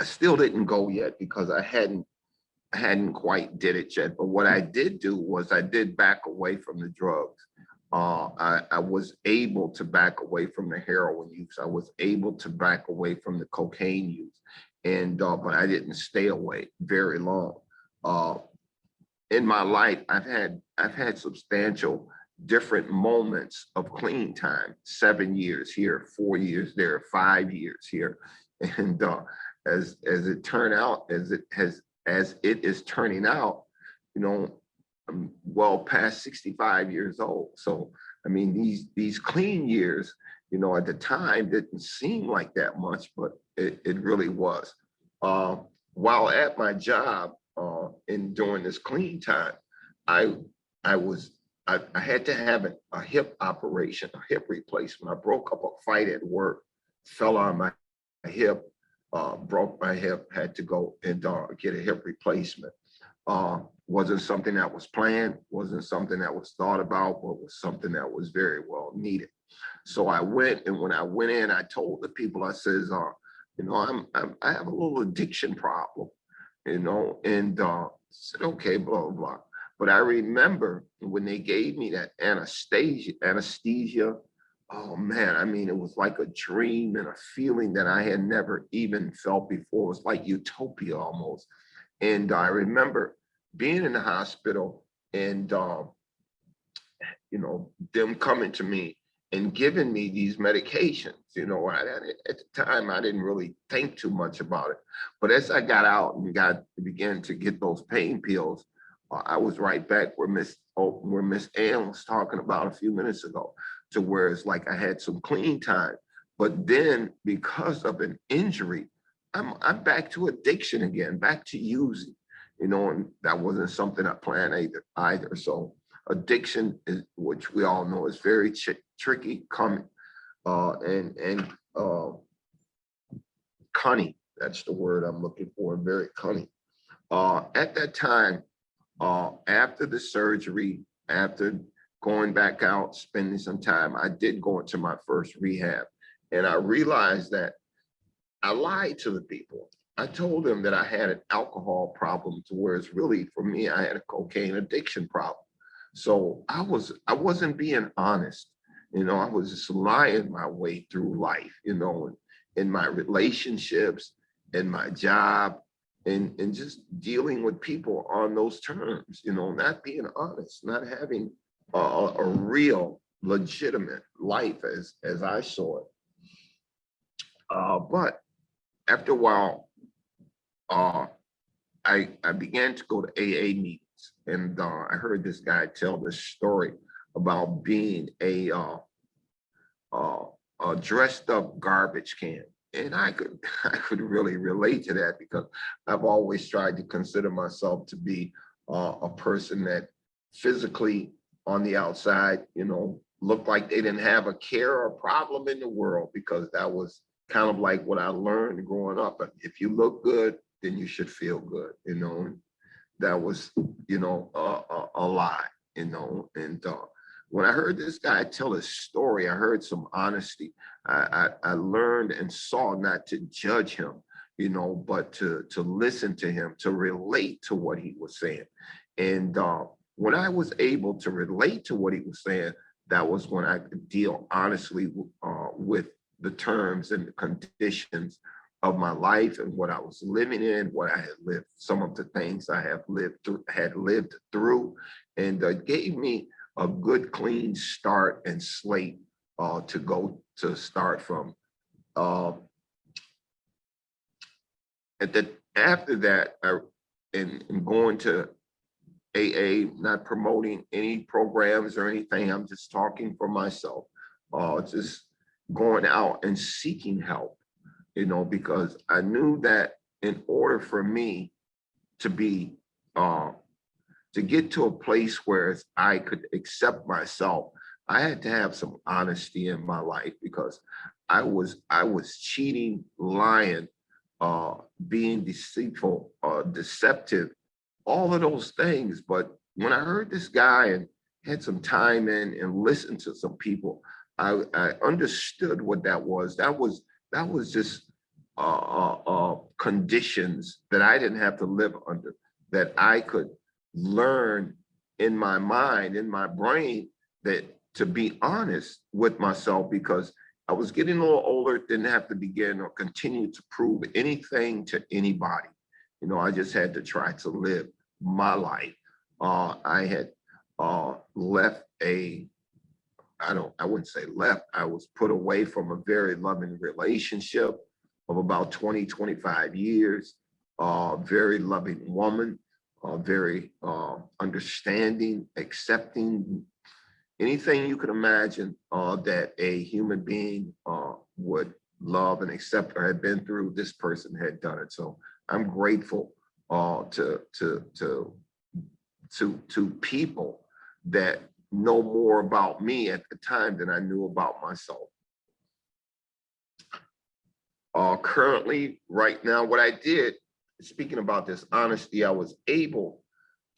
I still didn't go yet because I hadn't quite did it yet. But what I did do was I did back away from the drugs. I was able to back away from the heroin use. I was able to back away from the cocaine use, and but I didn't stay away very long. In my life, I've had substantial different moments of clean time. 7 years here, 4 years there, 5 years here, and as it turned out, as it is turning out, you know, I'm well past 65 years old. So, I mean, these clean years, you know, at the time didn't seem like that much, but it really was. While at my job and during this clean time, I had to have a hip operation, a hip replacement. I broke up a fight at work, fell on my hip, broke my hip, had to go and get a hip replacement. Wasn't something that was planned, wasn't something that was thought about, but was something that was very well needed. So I went, and when I went in, I told the people, I says, you know, I have a little addiction problem, you know, and said, okay, blah, blah, blah. But I remember when they gave me that anesthesia, oh man, I mean, it was like a dream and a feeling that I had never even felt before. It was like utopia almost. And I remember being in the hospital and, you know, them coming to me and giving me these medications. You know, at the time, I didn't really think too much about it. But as I got out and began to get those pain pills, I was right back where Miss Ann was talking about a few minutes ago, to where it's like I had some clean time. But then because of an injury, I'm back to addiction again, back to using, you know, and that wasn't something I planned either. So addiction is, which we all know is very tricky, coming, and cunning. That's the word I'm looking for, very cunning. At that time, after the surgery, after going back out, spending some time, I did go into my first rehab, and I realized that I lied to the people. I told them that I had an alcohol problem, to where it's really, for me, I had a cocaine addiction problem. So I wasn't being honest. You know, I was just lying my way through life, you know, in my relationships, in my job, and just dealing with people on those terms, you know, not being honest, not having a real legitimate life as I saw it. But after a while, I I began to go to AA meetings, and I heard this guy tell this story about being a dressed up garbage can. And I could I could really relate to that because I've always tried to consider myself to be a person that physically on the outside, looked like they didn't have a care or problem in the world, because that was kind of like what I learned growing up. If you look good, then you should feel good, That was, a lie, and when I heard this guy tell his story, I heard some honesty. I learned and saw not to judge him, but to listen to him, to relate to what he was saying. And when I was able to relate to what he was saying, that was when I could deal honestly with the terms and the conditions of my life and what I was living in, what I had lived, some of the things I have lived through, and gave me a good, clean start and slate to start from. After that, and going to AA, not promoting any programs or anything. I'm just talking for myself, just going out and seeking help, because I knew that in order for me to be, to get to a place where I could accept myself, I had to have some honesty in my life, because I was cheating, lying, being deceitful, deceptive, all of those things. But when I heard this guy and had some time in and listened to some people, I understood what that was. That was just conditions that I didn't have to live under, that I could learn in my mind, in my brain, that to be honest with myself, because I was getting a little older, didn't have to begin or continue to prove anything to anybody. I just had to try to live my life. I had left I wouldn't say left, I was put away from a very loving relationship of about 20, 25 years, very loving woman, very understanding, accepting, anything you could imagine that a human being would love and accept or had been through, this person had done it. So I'm grateful to people that know more about me at the time than I knew about myself. Currently, right now, what I did, speaking about this honesty, I was able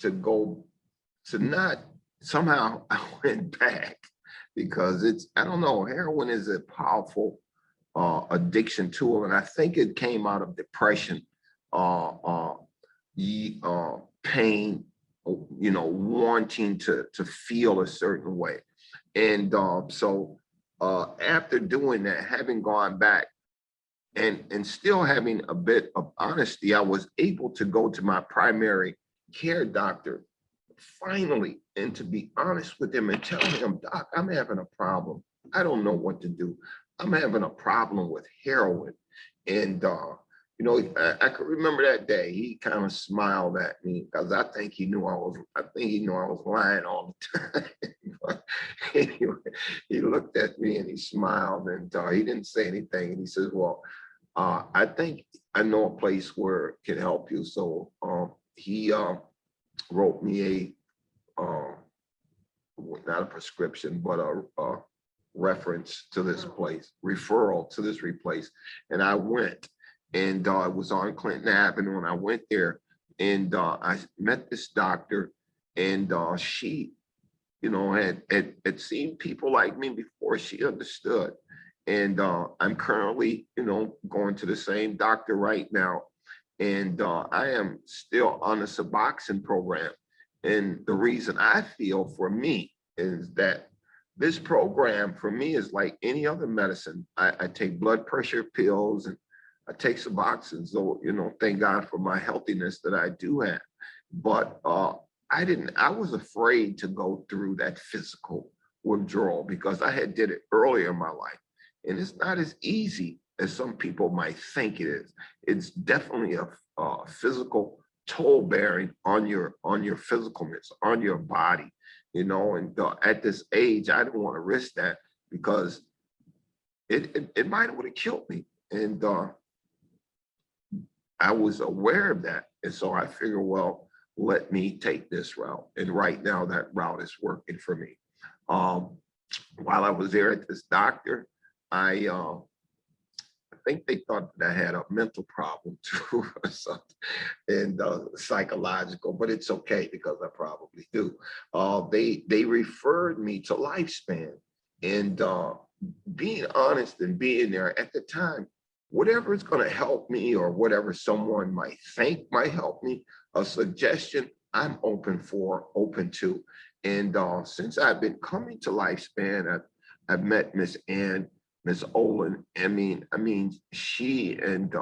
to go to not, somehow I went back, because I don't know, heroin is a powerful addiction tool. And I think it came out of depression, pain, wanting to feel a certain way. And so after doing that, having gone back and still having a bit of honesty, I was able to go to my primary care doctor finally, and to be honest with him and tell him, Doc, I'm having a problem. I don't know what to do. I'm having a problem with heroin. And I could remember that day. He kind of smiled at me, because I think he knew I was lying all the time. But anyway, he looked at me and he smiled, and he didn't say anything. And he says, well, I think I know a place where it can help you. So he wrote me not a prescription, but a reference to this place, referral to this place. And I went, and it was on Clinton Avenue. And I went there, and I met this doctor, and she, had seen people like me before. She understood. And I'm currently, going to the same doctor right now. And I am still on the Suboxone program. And the reason I feel for me is that this program for me is like any other medicine. I take blood pressure pills, and I take Suboxone. So, thank God for my healthiness that I do have. But I was afraid to go through that physical withdrawal, because I had did it earlier in my life. And it's not as easy as some people might think it is. It's definitely a physical toll bearing on your physicalness, on your body, you know. And at this age, I didn't want to risk that because it might would have killed me. And I was aware of that. And so I figured, well, let me take this route. And right now that route is working for me. While I was there at this doctor, I think they thought that I had a mental problem too or something, and psychological, but it's okay because I probably do. They referred me to Lifespan, and being honest and being there at the time, whatever is going to help me or whatever someone might think might help me, a suggestion I'm open to. And since I've been coming to Lifespan, I've met Miss Ann, Miss Olin. I mean, she and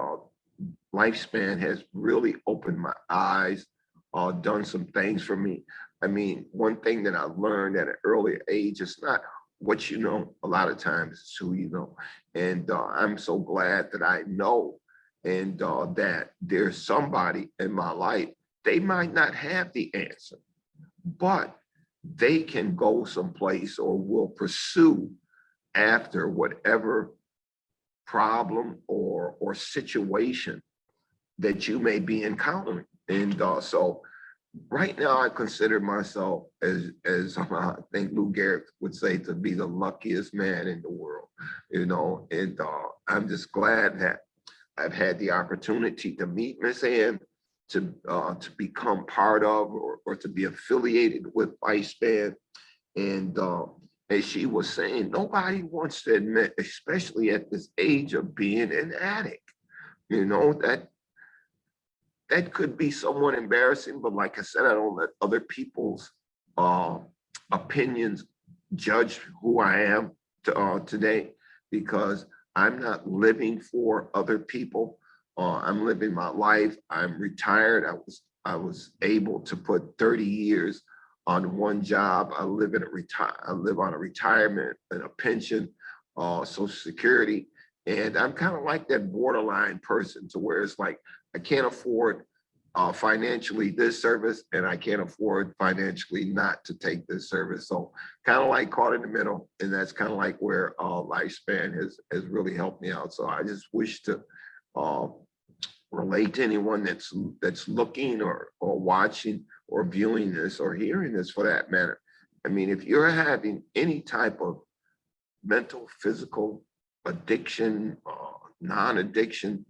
Lifespan has really opened my eyes, done some things for me. I mean, one thing that I learned at an earlier age is not what you know, a lot of times it's who you know. And I'm so glad that I know, and that there's somebody in my life. They might not have the answer, but they can go someplace or will pursue after whatever problem or situation that you may be encountering. And so right now I consider myself, as I think Lou Gehrig would say, to be the luckiest man in the world, you know. And I'm just glad that I've had the opportunity to meet Miss Ann, to become part of or to be affiliated with Lifespan. And as she was saying, nobody wants to admit, especially at this age, of being an addict. You know, that could be somewhat embarrassing, but like I said, I don't let other people's opinions judge who I am today, because I'm not living for other people. I'm living my life. I'm retired. I was able to put 30 years on one job. I live on a retirement and a pension, Social Security. And I'm kind of like that borderline person, to where it's like, I can't afford financially this service, and I can't afford financially not to take this service. So kind of like caught in the middle. And that's kind of like where Lifespan has really helped me out. So I just wish to relate to anyone that's looking or watching or viewing this or hearing this, for that matter. I mean, if you're having any type of mental, physical addiction, non-addiction,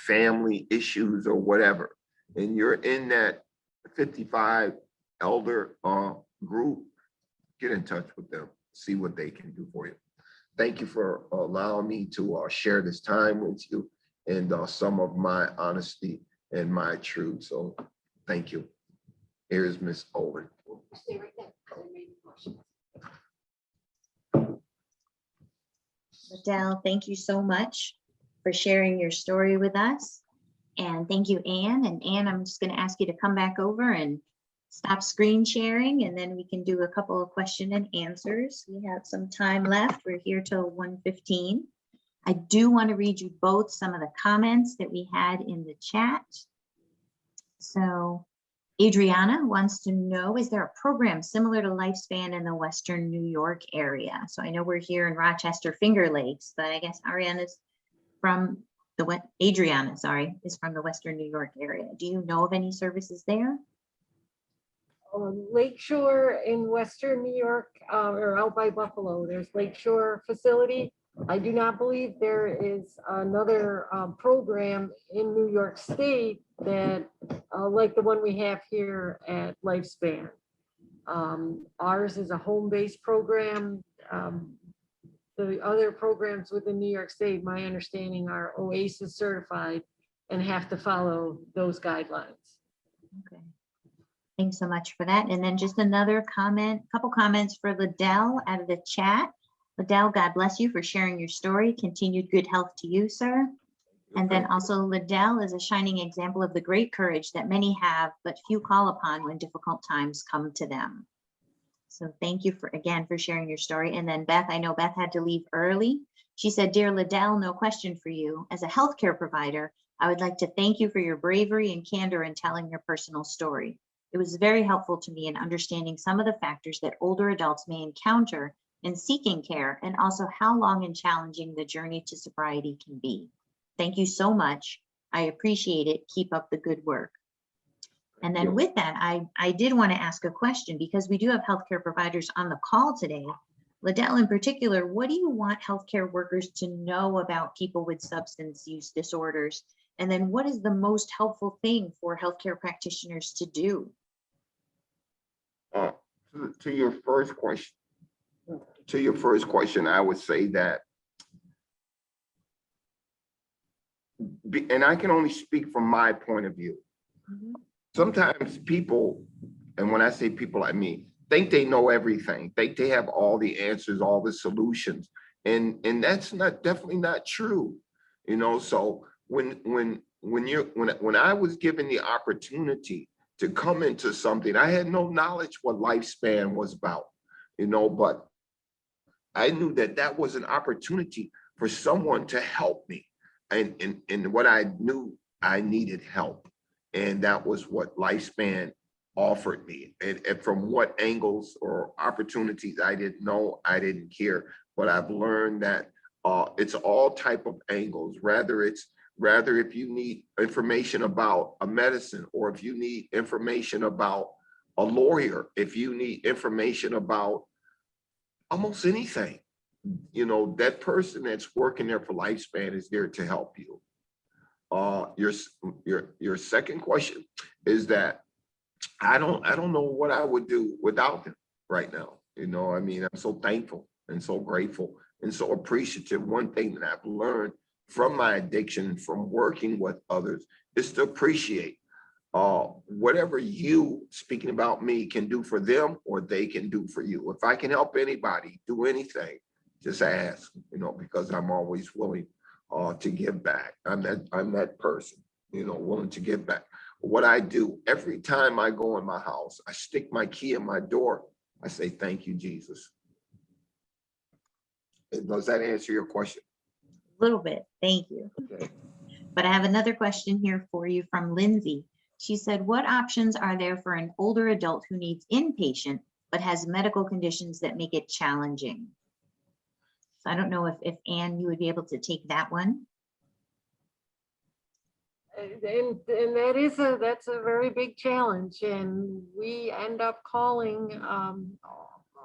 family issues or whatever, and you're in that 55 elder group, get in touch with them, see what they can do for you. Thank you for allowing me to share this time with you, and some of my honesty and my truth. So thank you. Here's Miss Olin. Stay right there. I didn't make a motion. Adele, thank you so much for sharing your story with us. And thank you, Anne. And Anne, I'm just going to ask you to come back over and stop screen sharing, and then we can do a couple of question and answers. We have some time left. We're here till 1:15. I do want to read you both some of the comments that we had in the chat. So Adriana wants to know, is there a program similar to Lifespan in the Western New York area? So I know we're here in Rochester, Finger Lakes, but I guess Ariana's from Adriana, sorry, is from the Western New York area. Do you know of any services there? Lakeshore in Western New York, or out by Buffalo, there's Lakeshore facility. I do not believe there is another program in New York State that like the one we have here at Lifespan. Ours is a home-based program. The other programs within New York State, my understanding, are OASIS certified and have to follow those guidelines. Okay. Thanks so much for that. And then just another comment, couple comments for Liddell out of the chat. Liddell, God bless you for sharing your story. Continued good health to you, sir. And then also Liddell is a shining example of the great courage that many have, but few call upon when difficult times come to them. So thank you again for sharing your story. And then Beth, I know Beth had to leave early. She said, "Dear Liddell, no question for you. As a healthcare provider, I would like to thank you for your bravery and candor in telling your personal story. It was very helpful to me in understanding some of the factors that older adults may encounter in seeking care, and also how long and challenging the journey to sobriety can be. Thank you so much. I appreciate it. Keep up the good work. And then with that, I did want to ask a question, because we do have healthcare providers on the call today. Liddell in particular, what do you want healthcare workers to know about people with substance use disorders? And then what is the most helpful thing for healthcare practitioners to do? To your first question, I would say that, and I can only speak from my point of view. Sometimes people, and when I say people, I mean, think they know everything, think they have all the answers, all the solutions, and that's definitely not true. You know, so when I was given the opportunity to come into something, I had no knowledge what lifespan was about, you know, but I knew that that was an opportunity for someone to help me. And what I knew, I needed help. And that was what lifespan offered me. And from what angles or opportunities I didn't know, I didn't care. But I've learned that it's all type of angles, rather if you need information about a medicine, or if you need information about a lawyer, if you need information about almost anything, you know, that person that's working there for lifespan is there to help you. Your second question is that I don't know what I would do without them right now. You know, I mean, I'm so thankful and so grateful and so appreciative. One thing that I've learned from my addiction, from working with others, is to appreciate whatever you, speaking about me, can do for them, or they can do for you. If I can help anybody do anything, just ask, you know, because I'm always willing to give back. I'm that person, you know, willing to give back. What I do every time I go in my house, I stick my key in my door. I say, thank you, Jesus. Does that answer your question? A little bit, thank you. Okay. But I have another question here for you from Lindsay. She said, what options are there for an older adult who needs inpatient but has medical conditions that make it challenging? So I don't know if Anne, you would be able to take that one. And that's a very big challenge, and we end up calling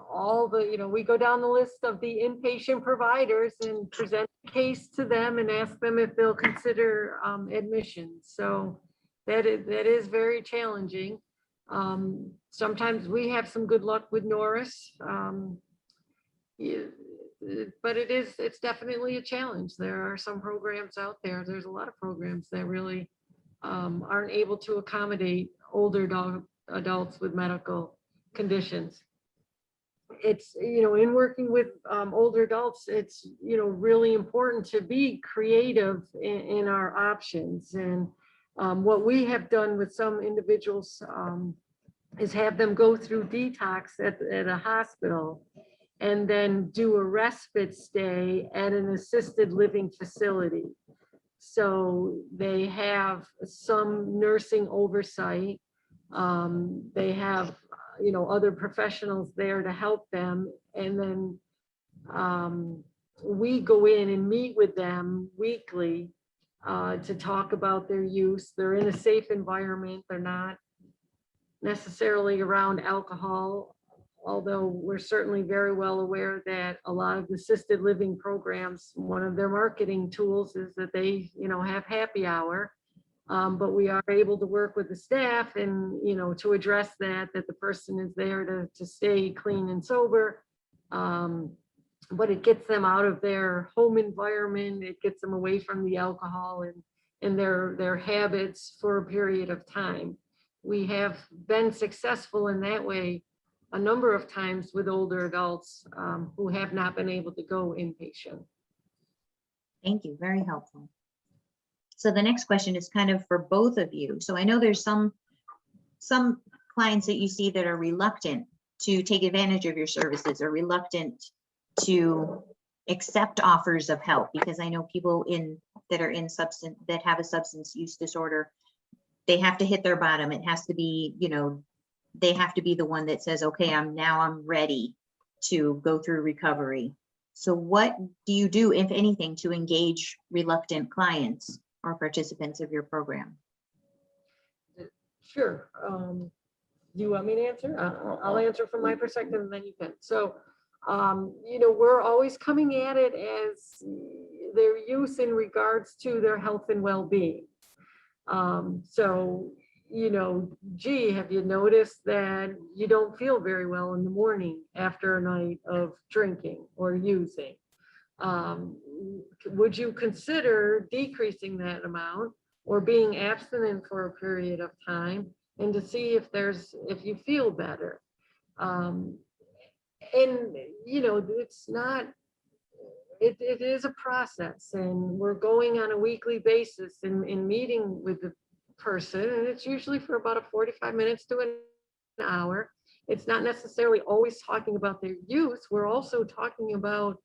all the, you know, we go down the list of the inpatient providers and present a case to them and ask them if they'll consider admission. So that is very challenging. Sometimes we have some good luck with Norris, but it's definitely a challenge. There are some programs out there. There's a lot of programs that really aren't able to accommodate older adults with medical conditions. It's, you know, in working with older adults, it's, you know, really important to be creative in our options. And what we have done with some individuals is have them go through detox at a hospital, and then do a respite stay at an assisted living facility. So they have some nursing oversight. They have, you know, other professionals there to help them. And then we go in and meet with them weekly to talk about their use. They're in a safe environment. They're not necessarily around alcohol, although we're certainly very well aware that a lot of the assisted living programs, one of their marketing tools is that they, you know, have happy hour. But we are able to work with the staff and, you know, to address that the person is there to stay clean and sober. But it gets them out of their home environment. It gets them away from the alcohol and their habits for a period of time. We have been successful in that way a number of times with older adults who have not been able to go inpatient. Thank you, very helpful. So the next question is kind of for both of you. So I know there's some clients that you see that are reluctant to take advantage of your services, or reluctant to accept offers of help, because I know people that are in that have a substance use disorder, they have to hit their bottom. It has to be, they have to be the one that says, okay, I'm ready to go through recovery. So what do you do, if anything, to engage reluctant clients or participants of your program? Sure. Do you want me to answer? I'll answer from my perspective and then you can. So, we're always coming at it as their use in regards to their health and well-being. So, gee, have you noticed that you don't feel very well in the morning after a night of drinking or using? Would you consider decreasing that amount or being abstinent for a period of time and to see if you feel better? It's not, it is a process, and we're going on a weekly basis in meeting with the person, and it's usually for about 45 minutes to an hour. It's not necessarily always talking about their use. We're also talking about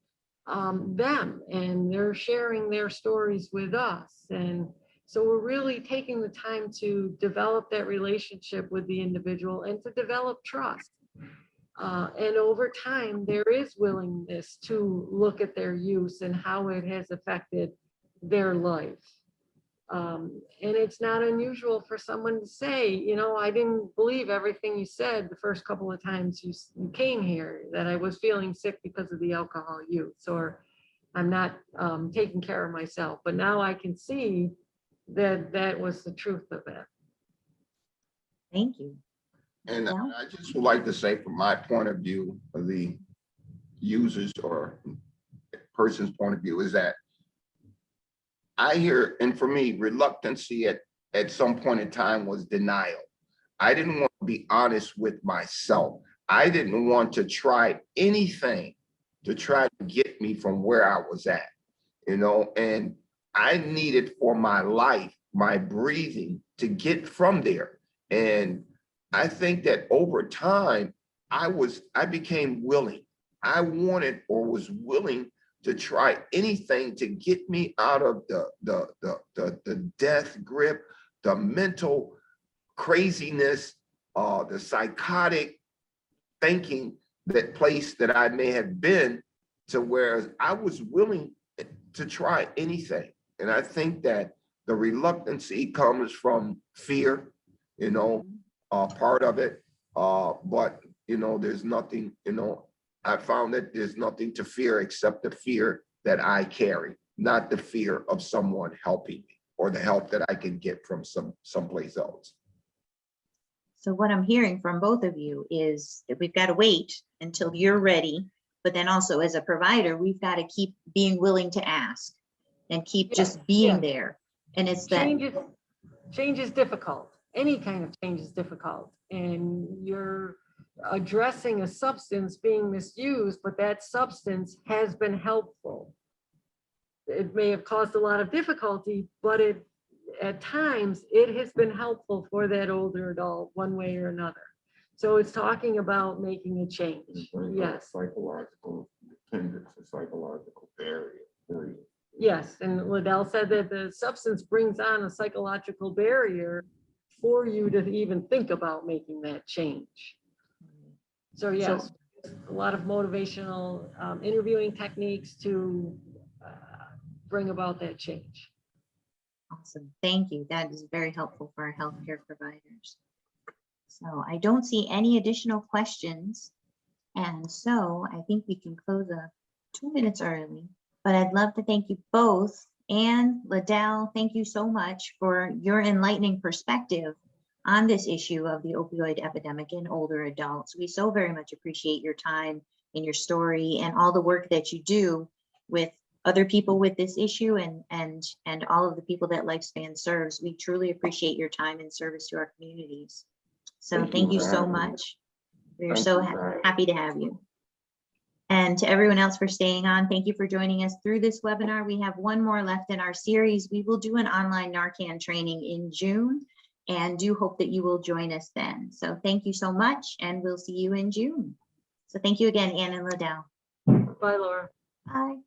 them, and they're sharing their stories with us. And so we're really taking the time to develop that relationship with the individual and to develop trust. And over time, there is willingness to look at their use and how it has affected their life. And it's not unusual for someone to say, I didn't believe everything you said the first couple of times you came here, that I was feeling sick because of the alcohol use, or I'm not taking care of myself. But now I can see that was the truth of it. Thank you. And Yeah. I just would like to say, from my point of view, of the users or person's point of view, is that I hear, and for me, reluctancy at some point in time was denial. I didn't want to be honest with myself. I didn't want to try anything to try to get me from where I was at, and I needed for my life, my breathing, to get from there. And I think that over time, I became willing. I wanted or was willing to try anything to get me out of the death grip, the mental craziness, the psychotic thinking, that place that I may have been, to where I was willing to try anything. And I think that the reluctancy comes from fear, part of it. But, there's nothing, I found that there's nothing to fear except the fear that I carry, not the fear of someone helping me or the help that I can get from someplace else. So what I'm hearing from both of you is that we've got to wait until you're ready, but then also as a provider, we've got to keep being willing to ask and keep just being there. And it's that change is difficult. Any kind of change is difficult, and you're addressing a substance being misused, but that substance has been helpful. It may have caused a lot of difficulty, but at times it has been helpful for that older adult one way or another. So it's talking about making a change. Yes. Psychological dependence, a psychological barrier. Yes, and Liddell said that the substance brings on a psychological barrier for you to even think about making that change. So yes, a lot of motivational interviewing techniques to bring about that change. awesome. Thank you. That is very helpful for our healthcare providers. So I don't see any additional questions. And so I think we can close 2 minutes early, but I'd love to thank you both. And Liddell, thank you so much for your enlightening perspective on this issue of the opioid epidemic in older adults. We so very much appreciate your time and your story and all the work that you do with other people with this issue and all of the people that Lifespan serves. We truly appreciate your time and service to our communities. So thank you so much. We're so happy to have you. And to everyone else for staying on, thank you for joining us through this webinar. We have one more left in our series. We will do an online Narcan training in June, and do hope that you will join us then. So thank you so much, and we'll see you in June. So thank you again, Ann and Liddell. Bye, Laura. Bye.